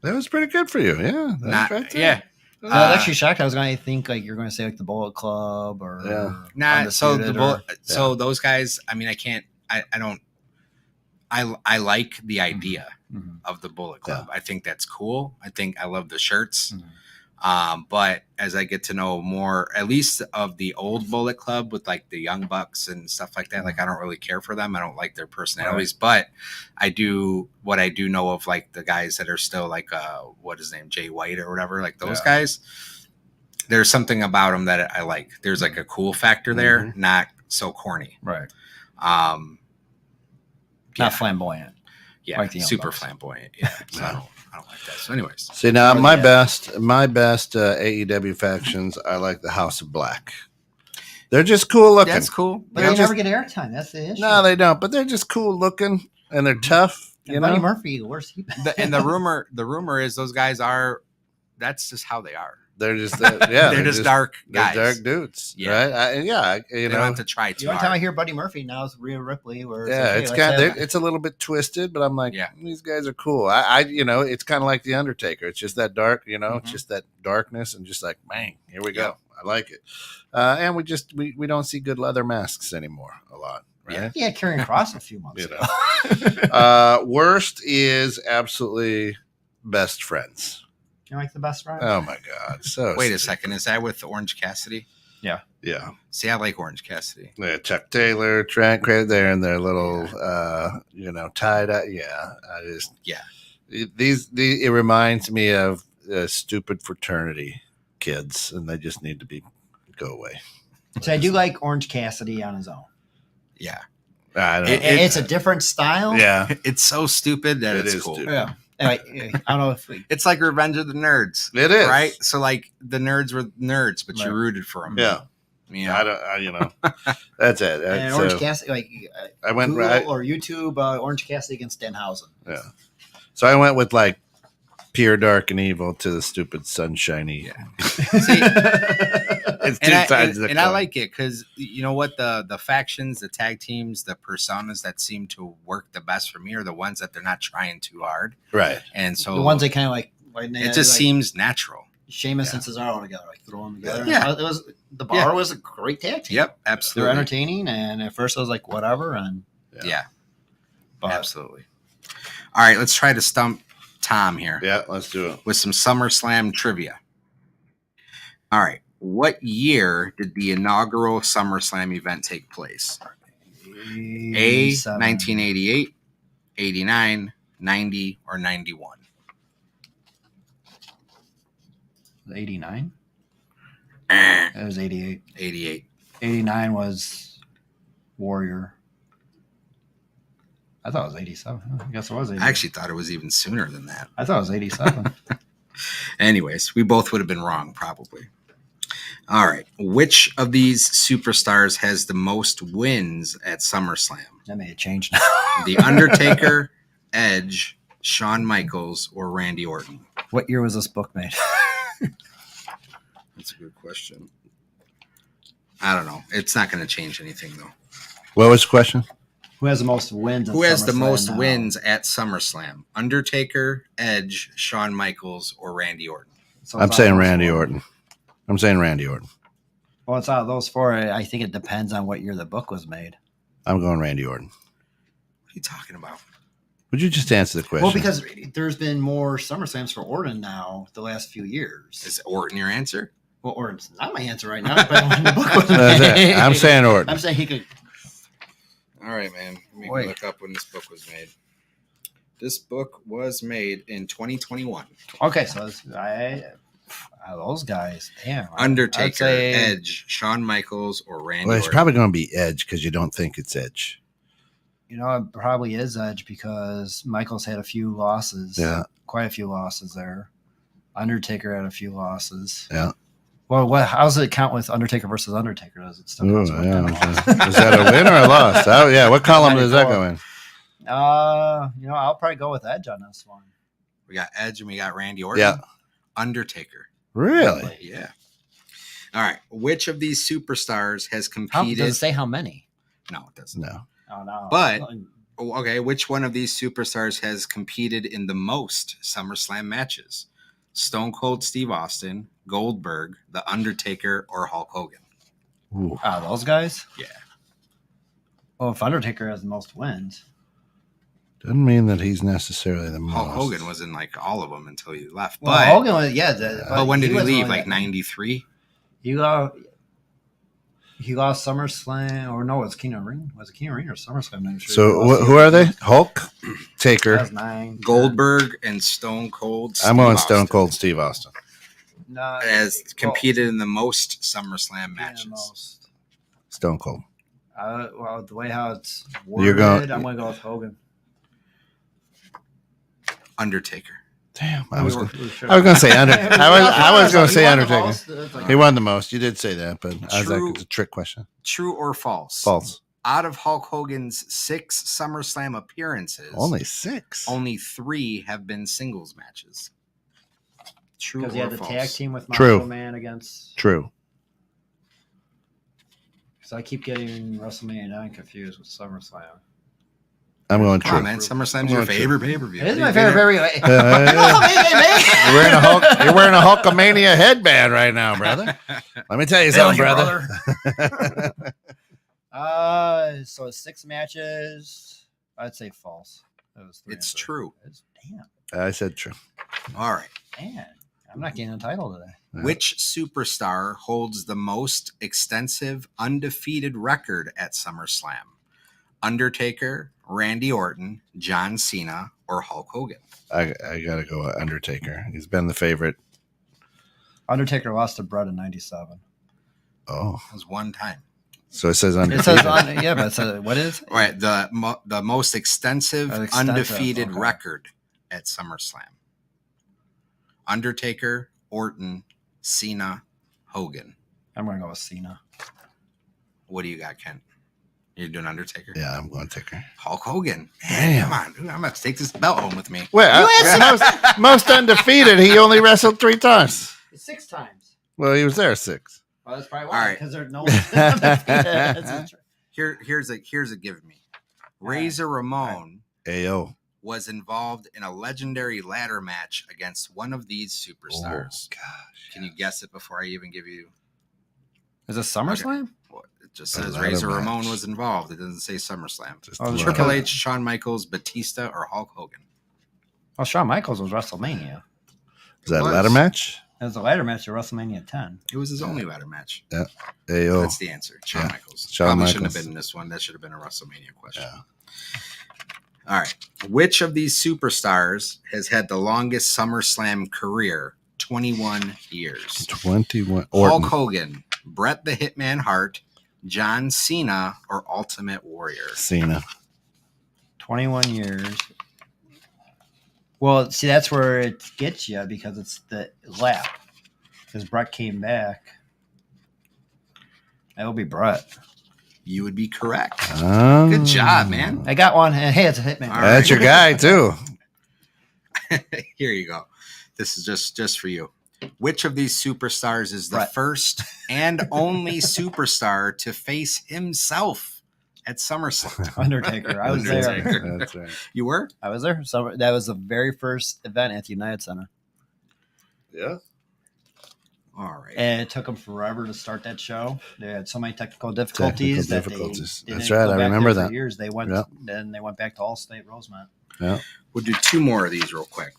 That was pretty good for you. Yeah. That was Not right there. yeah. I was actually shocked. I was going to think like you're going to say like the Bullet Club or Not so Undisputed the or- so those guys. I mean, I can't. I don't. I like the idea Mhm. of the Bullet Club. I think that's cool. I love the shirts. Mhm. But as I get to know more, at least of the old Bullet Club with like the Young Bucks and stuff like that, like I don't really care for them. I don't like their personalities, but I do what I do know of like the guys that are still like what is his name, Jay White or whatever, like those guys. There's something about them that I like. There's like a cool factor there, not so corny. Right. Not flamboyant. Yeah, like the Young super Bucks. flamboyant. Yeah, so I don't like that. So, anyways, See now, Oh, my yeah. best AEW factions. I like the House of Black. They're just cool looking. that's cool. But Yeah, they just- never get airtime. That's the issue. No, they don't. But they're just cool looking, and they're tough. And You Buddy know, Murphy, where's he? And the rumor is those guys are. That's just how they are. they're just they're just dark they're guys. dark dudes, Yeah. right? You They know, don't have to try The too only time I hard. hear Buddy Murphy now is Rhea Ripley. Where yeah, like, it's hey, kind let's of have- it's a little bit twisted, but I'm like, Yeah. these guys are cool. I it's kind of like the Undertaker. It's just that dark, it's Mhm. just that darkness, and just like, man, here we go. Yeah. I like it. And we don't see good leather masks anymore a lot, right? Yeah, Karrion Kross a few months You ago. Worst is absolutely Best Friends. You like the best friend? Oh my god! So Wait a stupid. second, is that with Orange Cassidy? Yeah, See, I like Orange Cassidy. yeah. Chuck Taylor, Trent, there, and their little, tied up. Yeah, Yeah. It reminds me of stupid fraternity kids, and they just need to go away. So I do like Orange Cassidy on his own. Yeah, I don't know. It's a different style. Yeah, it's so stupid that It it's is cool. stupid. Yeah. Like, I don't know if we. It's like Revenge of the Nerds. it is Right? So, like, the nerds were nerds, but you Right. rooted for them. Yeah, You know? that's it. And That's, Orange Cassidy, like I went Google right. or YouTube, Orange Cassidy against Danhausen. Yeah. So I went with like pure dark and evil to the stupid sunshiny. Yeah. See, It's two sides of the and I coin. like it because you know what, the factions, the tag teams, the personas that seem to work the best for me are the ones that they're not trying too hard, right. and so The ones that kind of like it just seems natural. Sheamus Yeah. and Cesaro together, like throw them together. Yeah. It was the bar was a great tag team. Yep, They're absolutely. entertaining, and at first I was like, whatever, and Yeah, but absolutely. All right, let's try to stump Tom here Yeah, let's do it. with some SummerSlam trivia. All right, what year did the inaugural SummerSlam event take place? A, 1988, 89, 90, or 91? 89. Eh, It was 88. 88. 89 was Warrior. I thought it was 87. I guess it was 88. I actually thought it was even sooner than that. I thought it was 87. Anyways, we both would have been wrong, probably. All right. Which of these superstars has the most wins at SummerSlam? That may have changed now. The Undertaker, Edge, Shawn Michaels, or Randy Orton? What year was this book made? That's a good question. I don't know. It's not going to change anything, though. What was the question? Who has the most wins? Who has the most now? wins at SummerSlam? Undertaker, Edge, Shawn Michaels, or Randy Orton? So I'm it's saying out of those Randy four. Orton. I'm saying Randy Orton. Well, it's out of those four. I think it depends on what year the book was made. I'm going Randy Orton. What are you talking about? Would you just answer the question? Well, because there's been more SummerSlams for Orton now the last few years. Is Orton your answer? Well, Orton's not my answer right now. But when the book was That's made, it. I'm saying Orton. I'm saying he could. All right, man. Let me Wait. look up when this book was made. This book was made in 2021. Okay, so those guys, damn. I'd Undertaker, say- Edge, Shawn Michaels, or Randy Well, it's Orton? probably going to be Edge because you don't think it's Edge. You know, it probably is Edge because Michaels had a few losses. Yeah. Quite a few losses there. Undertaker had a few losses. Yeah. Well, how does it count with Undertaker versus Undertaker? Does it still Ooh, count with yeah. them? Is that a win or a loss? Oh, yeah. What column does that go in? I'll probably go with Edge on this one. We got Edge and we got Randy Orton. Yeah. Undertaker. Really? Yeah. All right. Which of these superstars has How, competed? does it say how many? No, it doesn't. No. Oh, no. But- Okay. Which one of these superstars has competed in the most SummerSlam matches? Stone Cold Steve Austin, Goldberg, The Undertaker, or Hulk Hogan? Ooh. those guys? Yeah. Well, if Undertaker has the most wins. Doesn't mean that he's necessarily the most. Hulk Hogan was in like all of them until he left. Well, But, Hogan was, but when did he was leave? only- Like 93? He lost SummerSlam, or no, it was Keenan Ring. Was it Keenan Ring or SummerSlam? I'm sure So he lost who are they? Hulk, That Taker. was 9. Goldberg and Stone Cold. I'm Steve going Stone Austin Cold Steve Austin. No, has competed in the most SummerSlam matches. most. Stone Cold. Well, the way how it's worded, You're going- I'm going to go with Hogan. Undertaker. Damn, I was going We to say I was going to say Undertaker. He won the most. You did say that, but I was like, True. it's a trick question. True or false? False. Out of Hulk Hogan's 6 SummerSlam appearances, Only 6. only 3 have been singles matches. True Because he or had the false? tag team with True. Macho Man against. True. Because I keep getting WrestleMania 9 confused with SummerSlam. I'm going Come true. on, man. SummerSlam's I'm your going true. favorite pay-per-view. It is my favorite pay-per-view. You're wearing a Hulkamania headband right now, brother. Let me tell you something, brother. So it's 6 matches. I'd say false. It was 3 It's and 3. true. Damn. I said true. All right. Man, I'm not getting a title today. Yeah. Which superstar holds the most extensive undefeated record at SummerSlam? Undertaker, Randy Orton, John Cena, or Hulk Hogan? I got to go with Undertaker. He's been the favorite. Undertaker lost to Brotha in 97. Oh, It was one time. so it says It undefeated. says on, yeah, but it says, what is? All right. The most extensive undefeated okay. record at SummerSlam. Undertaker, Orton, Cena, Hogan. I'm going to go with Cena. What do you got, Kent? You're doing Undertaker? Yeah, I'm going Taker. Hulk Hogan. Damn. Come on, dude. I'm going to take this belt home with me. Wait, most undefeated. He only wrestled 3 times. 6 times. Well, he was there 6. Well, that's probably All why. right. Because there's no. Here's a give me. Razor Ramon Ayo. was involved in a legendary ladder match against one of these superstars. Oh, gosh. Can you guess it before I even give you? Is it SummerSlam? Well, it just A says ladder Razor match. Ramon was involved. It doesn't say SummerSlam. Just Oh, love Triple it. H, Shawn Michaels, Batista, or Hulk Hogan? Well, Shawn Michaels was WrestleMania. Is that a was. ladder match? It was a ladder match at WrestleMania 10. It was his only ladder match. Ayo. That's the answer. Shawn Yeah. Michaels. Shawn Probably shouldn't Michaels. have been in this one. That should have been a WrestleMania question. Yeah. All right. Which of these superstars has had the longest SummerSlam career? 21 years. 21. Hulk Orton. Hogan, Bret the Hitman Hart, John Cena, or Ultimate Warrior? Cena. 21 years. Well, see, that's where it gets you because it's the lap. Because Brett came back. That would be Brett. You would be correct. Oh. Good job, man. I got one. Hey, it's a Hitman. All right. That's your guy, too. Here you go. This is just for you. Which of these superstars is the Brett. first and only superstar to face himself at SummerSlam? Undertaker. I was there. Undertaker. That's right. You were? I was there. So that was the very first event at the United Center. Yeah. All right. And it took them forever to start that show. They had so many technical difficulties. Technical that difficulties. They That's didn't right. go I back remember there for that. Years. They went. Yeah. Then they went back to Allstate Rosemont. Yeah. We'll do 2 more of these real quick.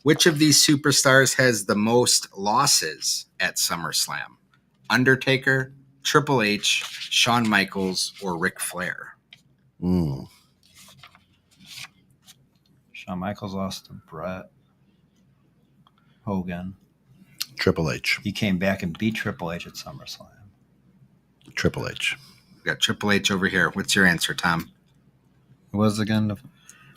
Which of these superstars has the most losses at SummerSlam? Undertaker, Triple H, Shawn Michaels, or Ric Flair? Mm. Shawn Michaels lost to Brett. Hogan. Triple H. He came back and beat Triple H at SummerSlam. Triple H. We got Triple H over here. What's your answer, Tom? Who was again?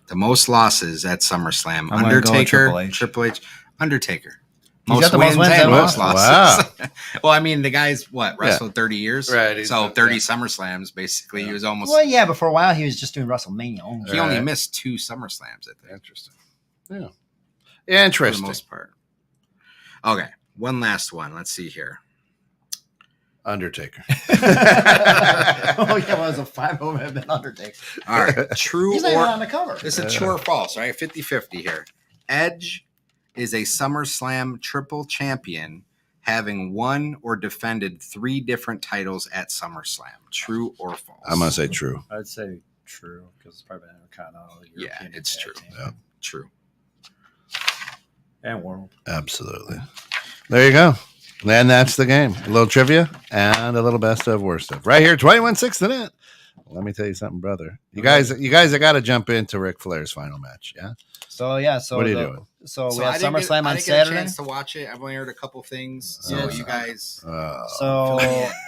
The most losses at SummerSlam. I'm gonna go with Undertaker, Triple H. Undertaker. He's got the most wins and and most losses. losses. Well, I mean, the guy's wrestled 30 years, Right, he's So been- 30 yeah. SummerSlams, basically. He was almost. Well, yeah, but for a while he was just doing WrestleMania only. He only Right. missed 2 SummerSlams, I think. Interesting. Yeah. For the Interesting. most part. Okay, one last one. Let's see here. Undertaker. Oh yeah, well, it was a 5 over have been Undertaker. All right, true He's not even or on the cover. this is true or false, right? 50-50 here. Edge is a SummerSlam triple champion, having won or defended 3 different titles at SummerSlam. True or false? I'm going to say true. I'd say true because it's probably been Intercontinental. Yeah, European it's tag true. team. Yeah. True. And World. Absolutely. There you go. And that's the game. A little trivia and a little best of worst of. Right here, 21-6 the net. let me tell you something, brother. You guys have got to jump into Ric Flair's final match. Yeah. So yeah, so what are you doing? So we I had didn't SummerSlam I on didn't get a Saturday. chance to watch it. I've only heard a couple things. So you guys. So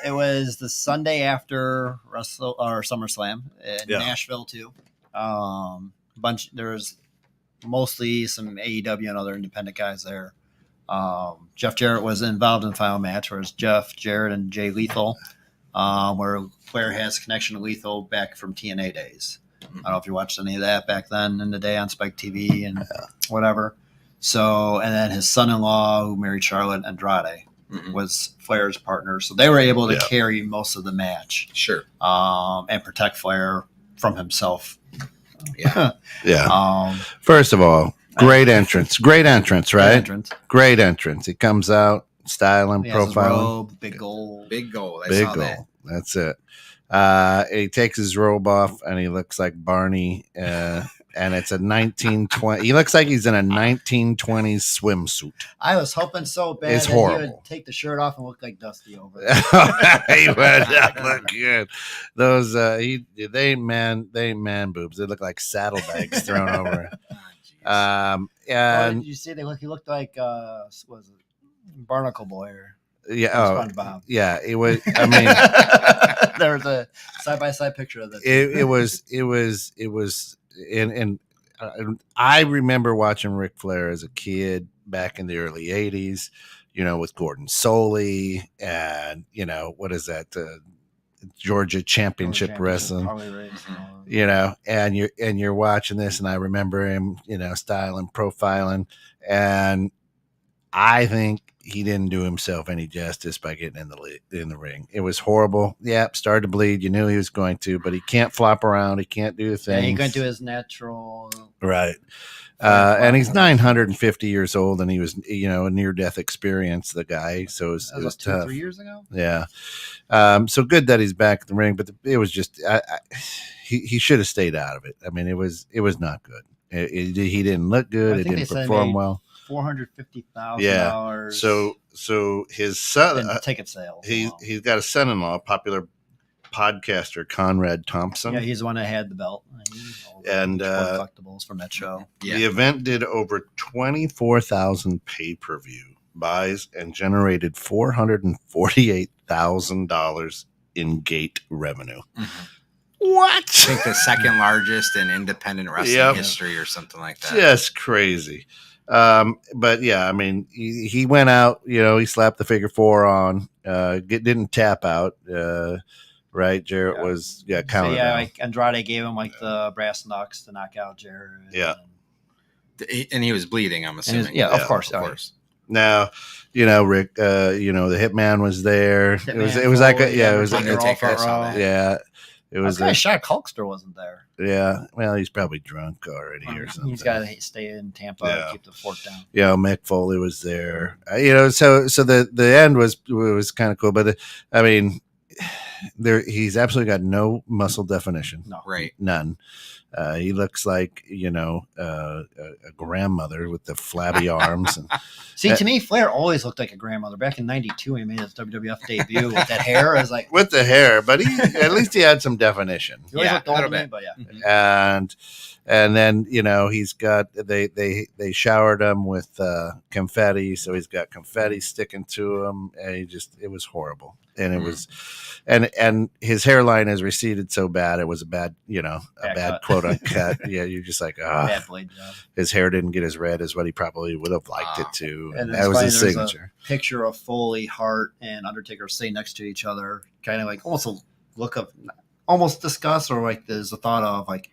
it was the Sunday after SummerSlam in Nashville too. There was mostly some AEW and other independent guys there. Jeff Jarrett was involved in the final match, whereas Jeff Jarrett and Jay Lethal, where Flair has connection to Lethal back from TNA days. I don't know if you watched any of that back then in the day on Spike TV and whatever. So, and then his son-in-law, who married Charlotte Andrade, was Flair's partner. So they were able to carry most of the match. Sure. And protect Flair from himself. Yeah. Yeah. First of all, great entrance, right? Great entrance. He comes out, styling, profiling. Big goal. Big goal. That's it. He takes his robe off and he looks like Barney. And it's a 1920. He looks like he's in a 1920s swimsuit. I was hoping so bad it's that horrible. he would take the shirt off and look like Dusty over there. He would look good. Those they ain't man boobs. They look like saddlebags thrown over. And did you see he looked like was it Barnacle Boy or SpongeBob? Yeah, it was. I mean, there was a side-by-side picture of this. It was. And I remember watching Ric Flair as a kid back in the early 80s, with Gordon Soley and, what is that? Georgia Championship Wrestling, and you're watching this, and I remember him, styling, profiling, and I think he didn't do himself any justice by getting in the ring. It was horrible. Yeah, started to bleed. You knew he was going to, but he can't flop around. He can't do the thing. He couldn't do his natural. Right. And he's 950 years old, and he was, a near-death experience, the guy. So it was tough. 3 years ago? Yeah. So good that he's back in the ring, but it was just he should have stayed out of it. I mean, it was not good. He didn't look good. He didn't perform well. $450,000. Yeah. So his son, ticket sales. He's got a son-in-law, popular podcaster Conrad Thompson. Yeah, he's the one that had the belt. And collectibles from that show. Yeah. The event did over 24,000 pay-per-view buys and generated $448,000 in gate revenue. Mm-hmm. What? I think the second largest in independent wrestling history or something like that. Just crazy. But yeah, I mean, he went out, he slapped the figure four on, didn't tap out, right? Jarrett was, counted. So like Andrade gave him like the brass knucks to knock out Jarrett. Yeah. And he was bleeding, I'm assuming. Of course. Now, Rick, the Hitman was there. It was like it was Undertaker. It was kind of shocked Hulkster wasn't there. Yeah, well, he's probably drunk already or something. He's got to stay in Tampa and keep the fort down. Yeah, Mick Foley was there. So the end was kind of cool, but I mean, he's absolutely got no muscle definition. No, right, none. He looks like a grandmother with the flabby arms. And see, to me, Flair always looked like a grandmother. Back in '92, he made his WWF debut with that hair. I was like, with the hair, but at least he had some definition. He always looked older than me, but yeah. And then he's got they showered him with confetti, so he's got confetti sticking to him, and it was horrible. And it was, and his hairline has receded so bad it was a bad quote uncut. Yeah, you're just like, bad blade job. His hair didn't get as red as what he probably would have liked it to. And that was his signature. Picture of Foley, Hart, and Undertaker sitting next to each other, kind of like almost a look of almost disgust, or like there's a thought of like,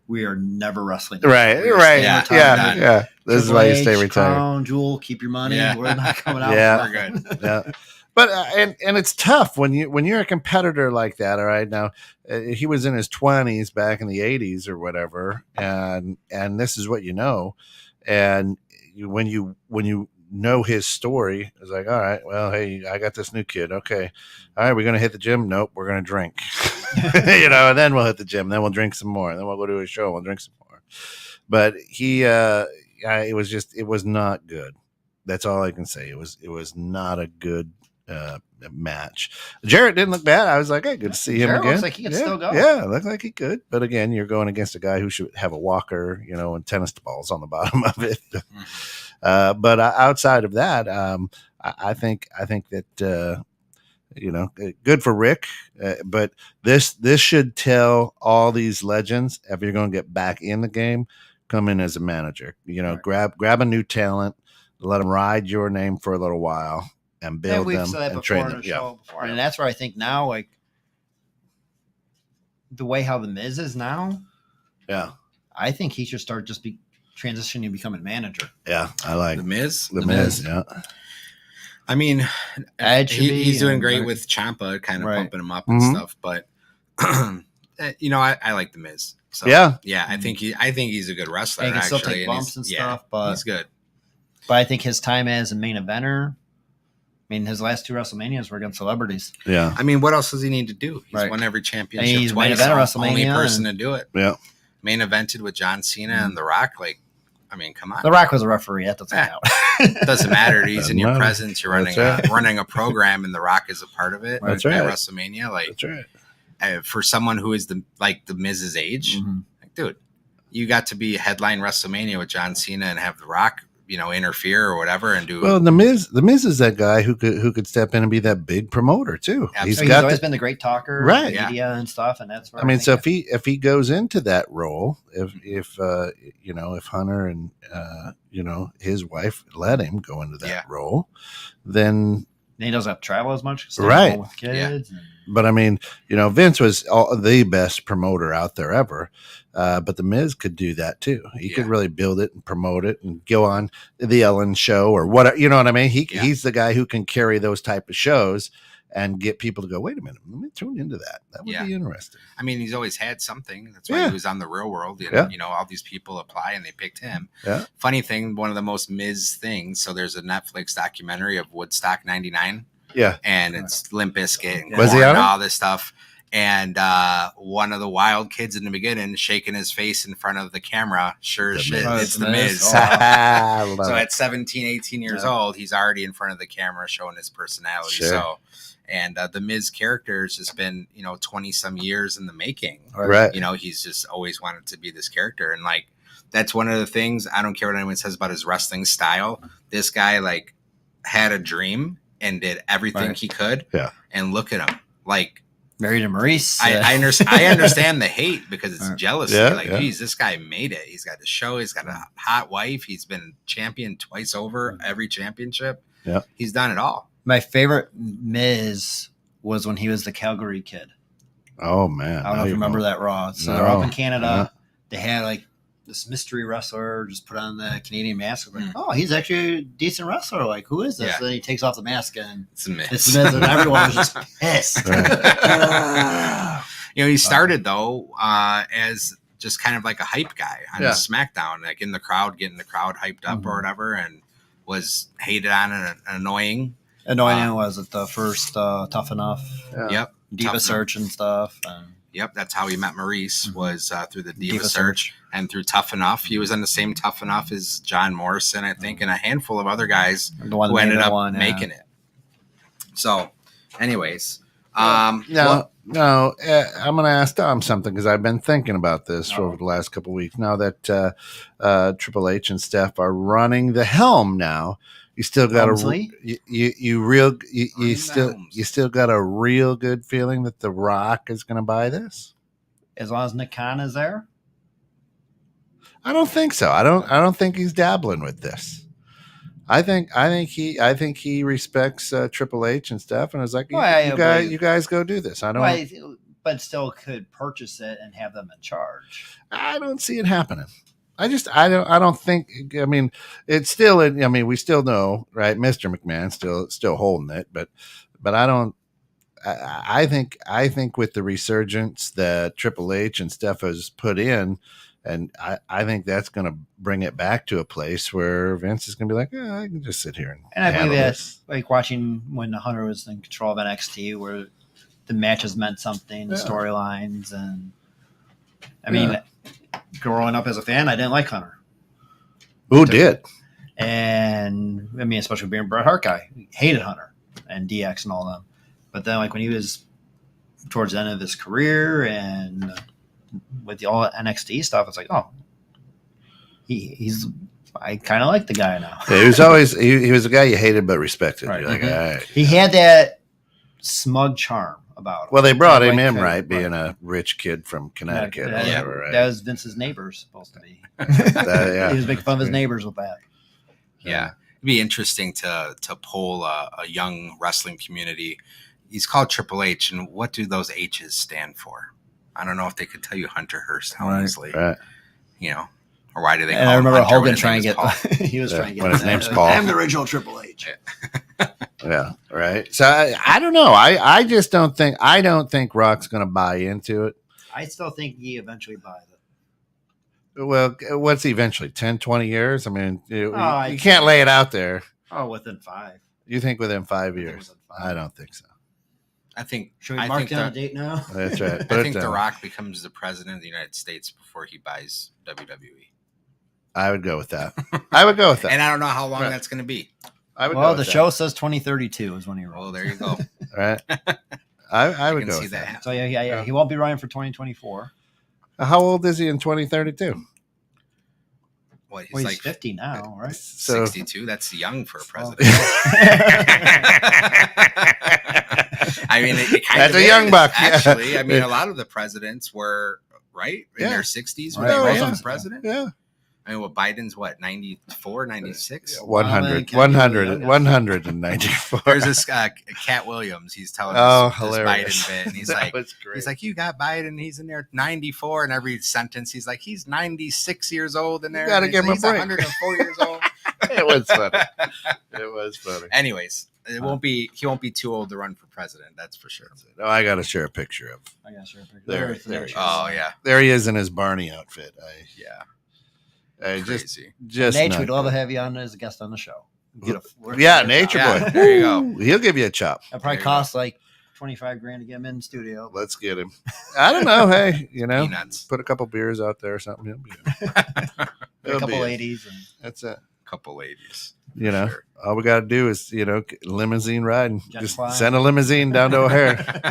we are never wrestling. Right. Yeah. This is why you stay retired. Crown Jewel, keep your money. Yeah. We're not coming out. Yeah. We're good. Yeah. But and it's tough when you're a competitor like that. All right, now he was in his 20s back in the 80s or whatever, and this is what and when you know his story, it's like, all right, well, hey, I got this new kid. Okay, all right, we're gonna hit the gym. Nope, we're gonna drink. And then we'll hit the gym. Then we'll drink some more. And then we'll go to a show. We'll drink some more. But it was not good. That's all I can say. It was not a good match. Jarrett didn't look bad. I was like, hey, good to see him Jarrett again. looks like he can still go. Yeah, looked like he could. But again, you're going against a guy who should have a walker, and tennis balls on the bottom of it. But outside of that, I think that good for Rick. But this should tell all these legends, if you're going to get back in the game, come in as a manager. Right. Grab a new talent, let them ride your name for a little while, and build we've them said that and before train in them. the show before. And that's where I think now, like the way how the Miz is now, I think he should start just transitioning to becoming manager. Yeah, I like The Miz. The Miz. Yeah. I mean, Edge should be, he's doing great right. with Ciampa, kind of Right. pumping him up and stuff. But I like the Miz. So Yeah. I think he's a good wrestler. He can still actually, take bumps and he's- stuff, but he's good. But I think his time as a main eventer, his last 2 WrestleManias were against celebrities. Yeah. I mean, what else does he need to do? He's Right. won every championship He's twice. main event at Only WrestleMania person to do it. Yeah. Main evented with John Cena and The Rock. Like, I mean, come on. The Rock was a referee. That doesn't count. It doesn't matter. He's Doesn't in your matter. presence. You're running That's running a program, and The Rock is a part of it. That's at right. WrestleMania. Like, That's right. for someone who is the Miz's age, Mhm. like, dude, you got to be headline WrestleMania with John Cena and have The Rock, interfere or whatever and do. Well, the Miz is that guy who could step in and be that big promoter too. Absolutely. He's got always the, been the great talker, Right. in the media and stuff, and that's where I mean, so think if he goes into that role, if Hunter and his wife let him go into that role, then he doesn't have to travel as much, stay Right. home with kids. but I mean, Vince was the best promoter out there ever. But the Miz could do that too. He could really build it and promote it and go on the Ellen show or whatever. You know what I mean? He's the guy who can carry those type of shows and get people to go, wait a minute, let me tune into that. That would be interesting. I mean, he's always had something. That's why he was on The Real World. And, all these people apply and they picked him. Yeah. Funny thing, one of the most Miz things. So there's a Netflix documentary of Woodstock 99. Yeah. And it's Limp Bizkit and Was he Korn on and it? all this stuff. And one of the wild kids in the beginning shaking his face in front of the camera. Sure as shit, Miz. it's the Miz. Oh, I love So it. at 17, 18 years old, he's already in front of the camera showing his personality. Sure. So, and the Miz character has just been, 20 some years in the making. Right. He's just always wanted to be this character. And like, that's one of the things, I don't care what anyone says about his wrestling style. This guy like had a dream and did everything he could. Yeah. And look at him. Like, married to Maurice. I understand the hate because it's jealousy. Yeah, geez, this guy made it. He's got the show. He's got a hot wife. He's been champion twice over every championship. Yeah. He's done it all. My favorite Miz was when he was the Calgary Kid. Oh man. I don't know if you remember that Raw. So they're No. up in Canada. They had like this mystery wrestler just put on the Canadian mask. Like, oh, he's actually a decent wrestler. Like, who is this? Yeah. And then he takes off the mask and It's a myth. it's Miz, and everyone was just pissed. He started though as just kind of like a hype guy on Yeah. SmackDown, like in the crowd, getting the crowd hyped up or whatever, and was hated on and annoying. Annoying was it the first Tough Enough Yeah. Yep. Diva Tough Search and stuff. And Yep, that's how he met Maurice was through the Diva, Diva Search and through Tough Enough. He was on the same Tough Enough as John Morrison, I think, and a handful of other guys the one who that ended made up one, yeah. making it. So, anyways, No, I'm going to ask Tom something because I've been thinking about this over the last couple of weeks. Now that Triple H and Steph are running the helm now, you still got Helmsley? you still got a real good feeling that The Rock is going to buy this. As long as Nick Khan is there. I don't think so. I don't think he's dabbling with this. I think he respects Triple H and stuff, and is like, you guys go do this. I don't. But still could purchase it and have them in charge. I don't see it happening. I don't think. I mean, it's still. I mean, we still know, right? Mr. McMahon still holding it, but I don't. I think with the resurgence that Triple H and Steph has put in. And I think that's going to bring it back to a place where Vince is going to be like, I can just sit here and I believe this. that's like watching when Hunter was in control of NXT, where the matches meant something, the storylines, and I mean, growing up as a fan, I didn't like Hunter. Who did? And I mean, especially being a Bret Hart guy, hated Hunter. and DX and all them. But then like when he was towards the end of his career and with all NXT stuff, it's like, oh, he's I kind of like the guy now. Yeah, he was always he was a guy you hated but respected. Right. You're like, all right. He had that smug charm about him. Well, they brought him Like, in, right, being a rich kid from Connecticut. That, or whatever, right? that was Vince's neighbors supposed to be. Yeah. He was making fun of his neighbors with that. Yeah. It'd be interesting to poll a young wrestling community. He's called Triple H, and what do those H's stand for? I don't know if they could tell you Hunter Hearst, honestly. Right. You know, or why do they? And call I remember him Hunter when Hogan his trying name to is get. Paul? He was trying to get when his name's Paul. I'm the original Triple H. Yeah, right. So I don't know. I just don't think Rock's going to buy into it. I still think he eventually buys it. Well, what's eventually 10, 20 years? I mean, you I can't lay it out there. Oh, within 5. You think within 5 think years? within 5. I don't think so. I think. Should we I mark think down a the- date now? That's right. I think The Rock becomes the president of the United States before he buys WWE. I would go with that. I would go with that. And I don't know how long Right. that's going to be. I would Well, go the with show says 2032 is when he Well, rolls. there you go. that. Right. I would can go see with that that. happen. So yeah. He won't be running for 2024. How old is he in 2032? What, he's Well, he's like 50 now, right? So 62. That's young for a Oh. president. I mean, it kind That's of a young is, buck, yeah. Actually, I mean, a lot of the presidents were right in Yeah. their 60s when Right. they Oh, were yeah. president. Yeah. I mean, Biden's what, 94, 96? 100, Well, 100, yeah. 194. There's this Cat Williams. He's telling Oh, this hilarious. Biden bit, and he's That like, was great. he's like, you got Biden. He's in there 94, and every sentence he's like, he's 96 years old in there. gotta and give him a he's break. 104 years old. It was funny. It was funny. Anyways, he won't be too old to run for president. That's for sure. Oh, I got to share a picture of. I got sure. There he is. Oh yeah, There he is in his Barney outfit. yeah. I Crazy. just Nate, not we'd love to good. have you on as a guest on the show. Yeah, Nature Yeah, Boy. there you go. Ooh, he'll give you a chop. That probably There you costs like $25,000 to get him in the studio. Let's get him. I don't know. Hey, Peanuts. put a couple beers out there or something. He'll be A He'll couple be it. ladies. And That's it. Couple ladies. All we got to do is, limousine riding. Jet Just flying. send a limousine down to O'Hare.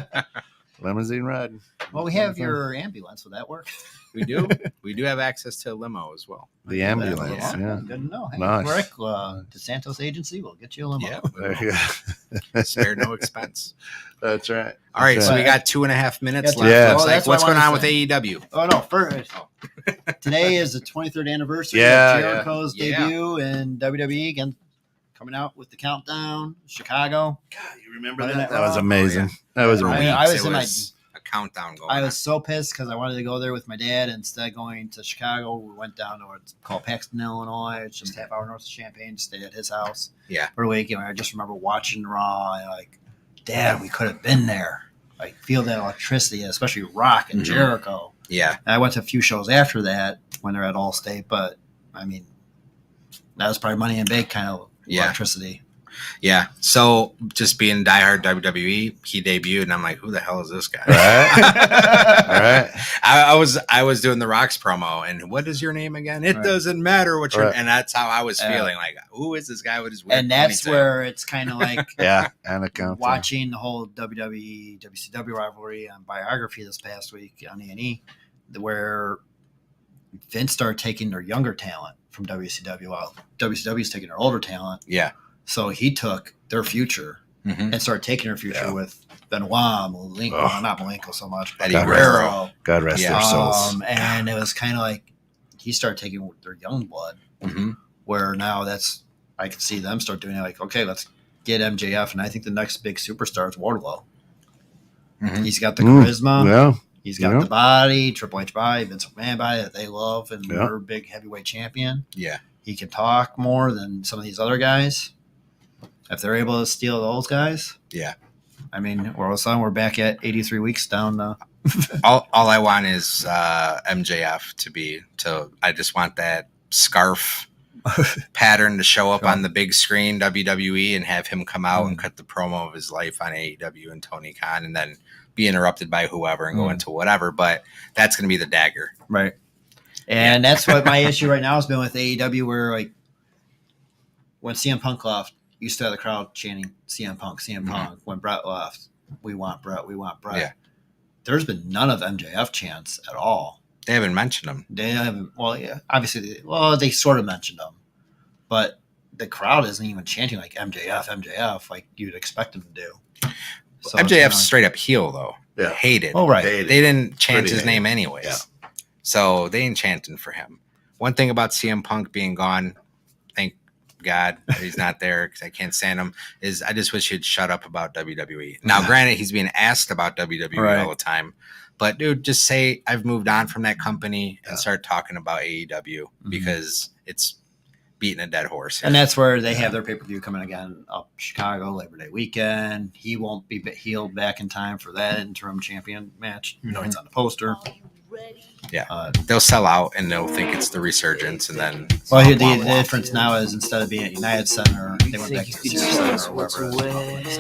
Limousine riding. well, we have your ambulance. Would that work? We do. We do have access to a limo as well. The ambulance. Yeah. Yeah. Good to know. Hey, Nice. Rick, the Santos agency will get you a limo. Yeah. There you go. Spare no expense. That's right. All right, That's so right. we got 2.5 minutes Yeah. left. Yeah. Looks Oh, like, that's what what's I going wanted on with to say. AEW? Oh no! First, today is the 23rd anniversary Yeah, of Jericho's yeah. debut in WWE. Again, coming out with the countdown, Chicago. God, you remember Monday that? Night That was Raw. amazing. That was For I- amazing. I weeks, was in a countdown going. I on. was so pissed because I wanted to go there with my dad. Instead of going to Chicago, we went down to what's called Paxton, Illinois. It's just half hour north of Champaign. Stayed at his house. Yeah. For a week, and I just remember watching Raw and like, Dad, we could have been there. Like, feel that electricity, especially Rock and Mhm. Jericho. Yeah. And I went to a few shows after that when they're at Allstate, but I mean, that was probably Money in Bank kind of Yeah. electricity. Yeah. So just being diehard WWE, he debuted, and I'm like, who the hell is this guy? Right. All right. I was doing the Rocks promo, and what is your name again? It Right. doesn't matter what your Right. and that's how I was Yeah. feeling. Like, who is this guy with his weird And that's ponytail? where it's kind of like Yeah. And a countdown. watching the whole WWE WCW rivalry on Biography this past week on E&E, where Vince started taking their younger talent from WCW while WCW's taking their older talent. Yeah. So he took their future Mhm. and started taking their future Yeah. with Benoit, Malenko, Oh. well, not Malenko so much, but Eddie Guerrero. God rest Yeah. their souls. And it was kind of like he started taking their young blood, Mhm. where now I can see them start doing it like, okay, let's get MJF. And I think the next big superstar is Wardlow. Mhm. He's got the Mm. charisma. Yeah. He's got Yeah. the body, Triple H body, Vince McMahon body that they love, and Yeah. they're a big heavyweight champion. Yeah. He can talk more than some of these other guys. If they're able to steal those guys, Yeah. I mean, all of a sudden we're back at 83 weeks down. All I want is MJF I just want that scarf pattern to show up on the big screen WWE and have him come out and cut the promo of his life on AEW and Tony Khan and then be interrupted by whoever and go into whatever. But that's going to be the dagger. Right. And that's what my issue right now has been with AEW, where like when CM Punk left, you still had the crowd chanting CM Punk, CM Punk. When Brett left, we want Brett, we want Brett. Yeah. There's been none of MJF chants at all. They haven't mentioned him. They haven't. Well, yeah, obviously, they sort of mentioned him, but the crowd isn't even chanting like MJF like you'd expect them to do. So MJF's straight up heel though. Yeah. Hated. Oh, right. Hated. They didn't chant Pretty his hated. name anyways. Yeah. So they ain't chanting for him. One thing about CM Punk being gone, thank God that he's not there because I can't stand him, is I just wish he'd shut up about WWE. Now, granted, he's being asked about WWE all the time, but dude, just say I've moved on from that company and start talking about AEW because it's beating a dead horse. And that's where they have their pay-per-view coming again up Chicago Labor Day weekend. He won't be healed back in time for that interim champion match. You know, it's on the poster. Yeah, they'll sell out and they'll think it's the resurgence, and then the difference now is instead of being at United Center, they went back to the Sears Center or wherever it is.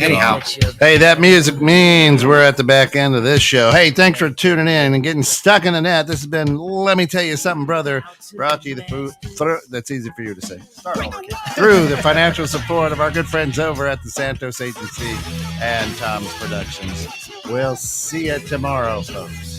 Anyhow. Hey, that music means we're at the back end of this show. Hey, thanks for tuning in and getting stuck in the net. This has been Let Me Tell You Something, Brother, brought to you that's easy for you to say. Through the financial support of our good friends over at the Santos Agency and Tom's Productions. We'll see you tomorrow, folks.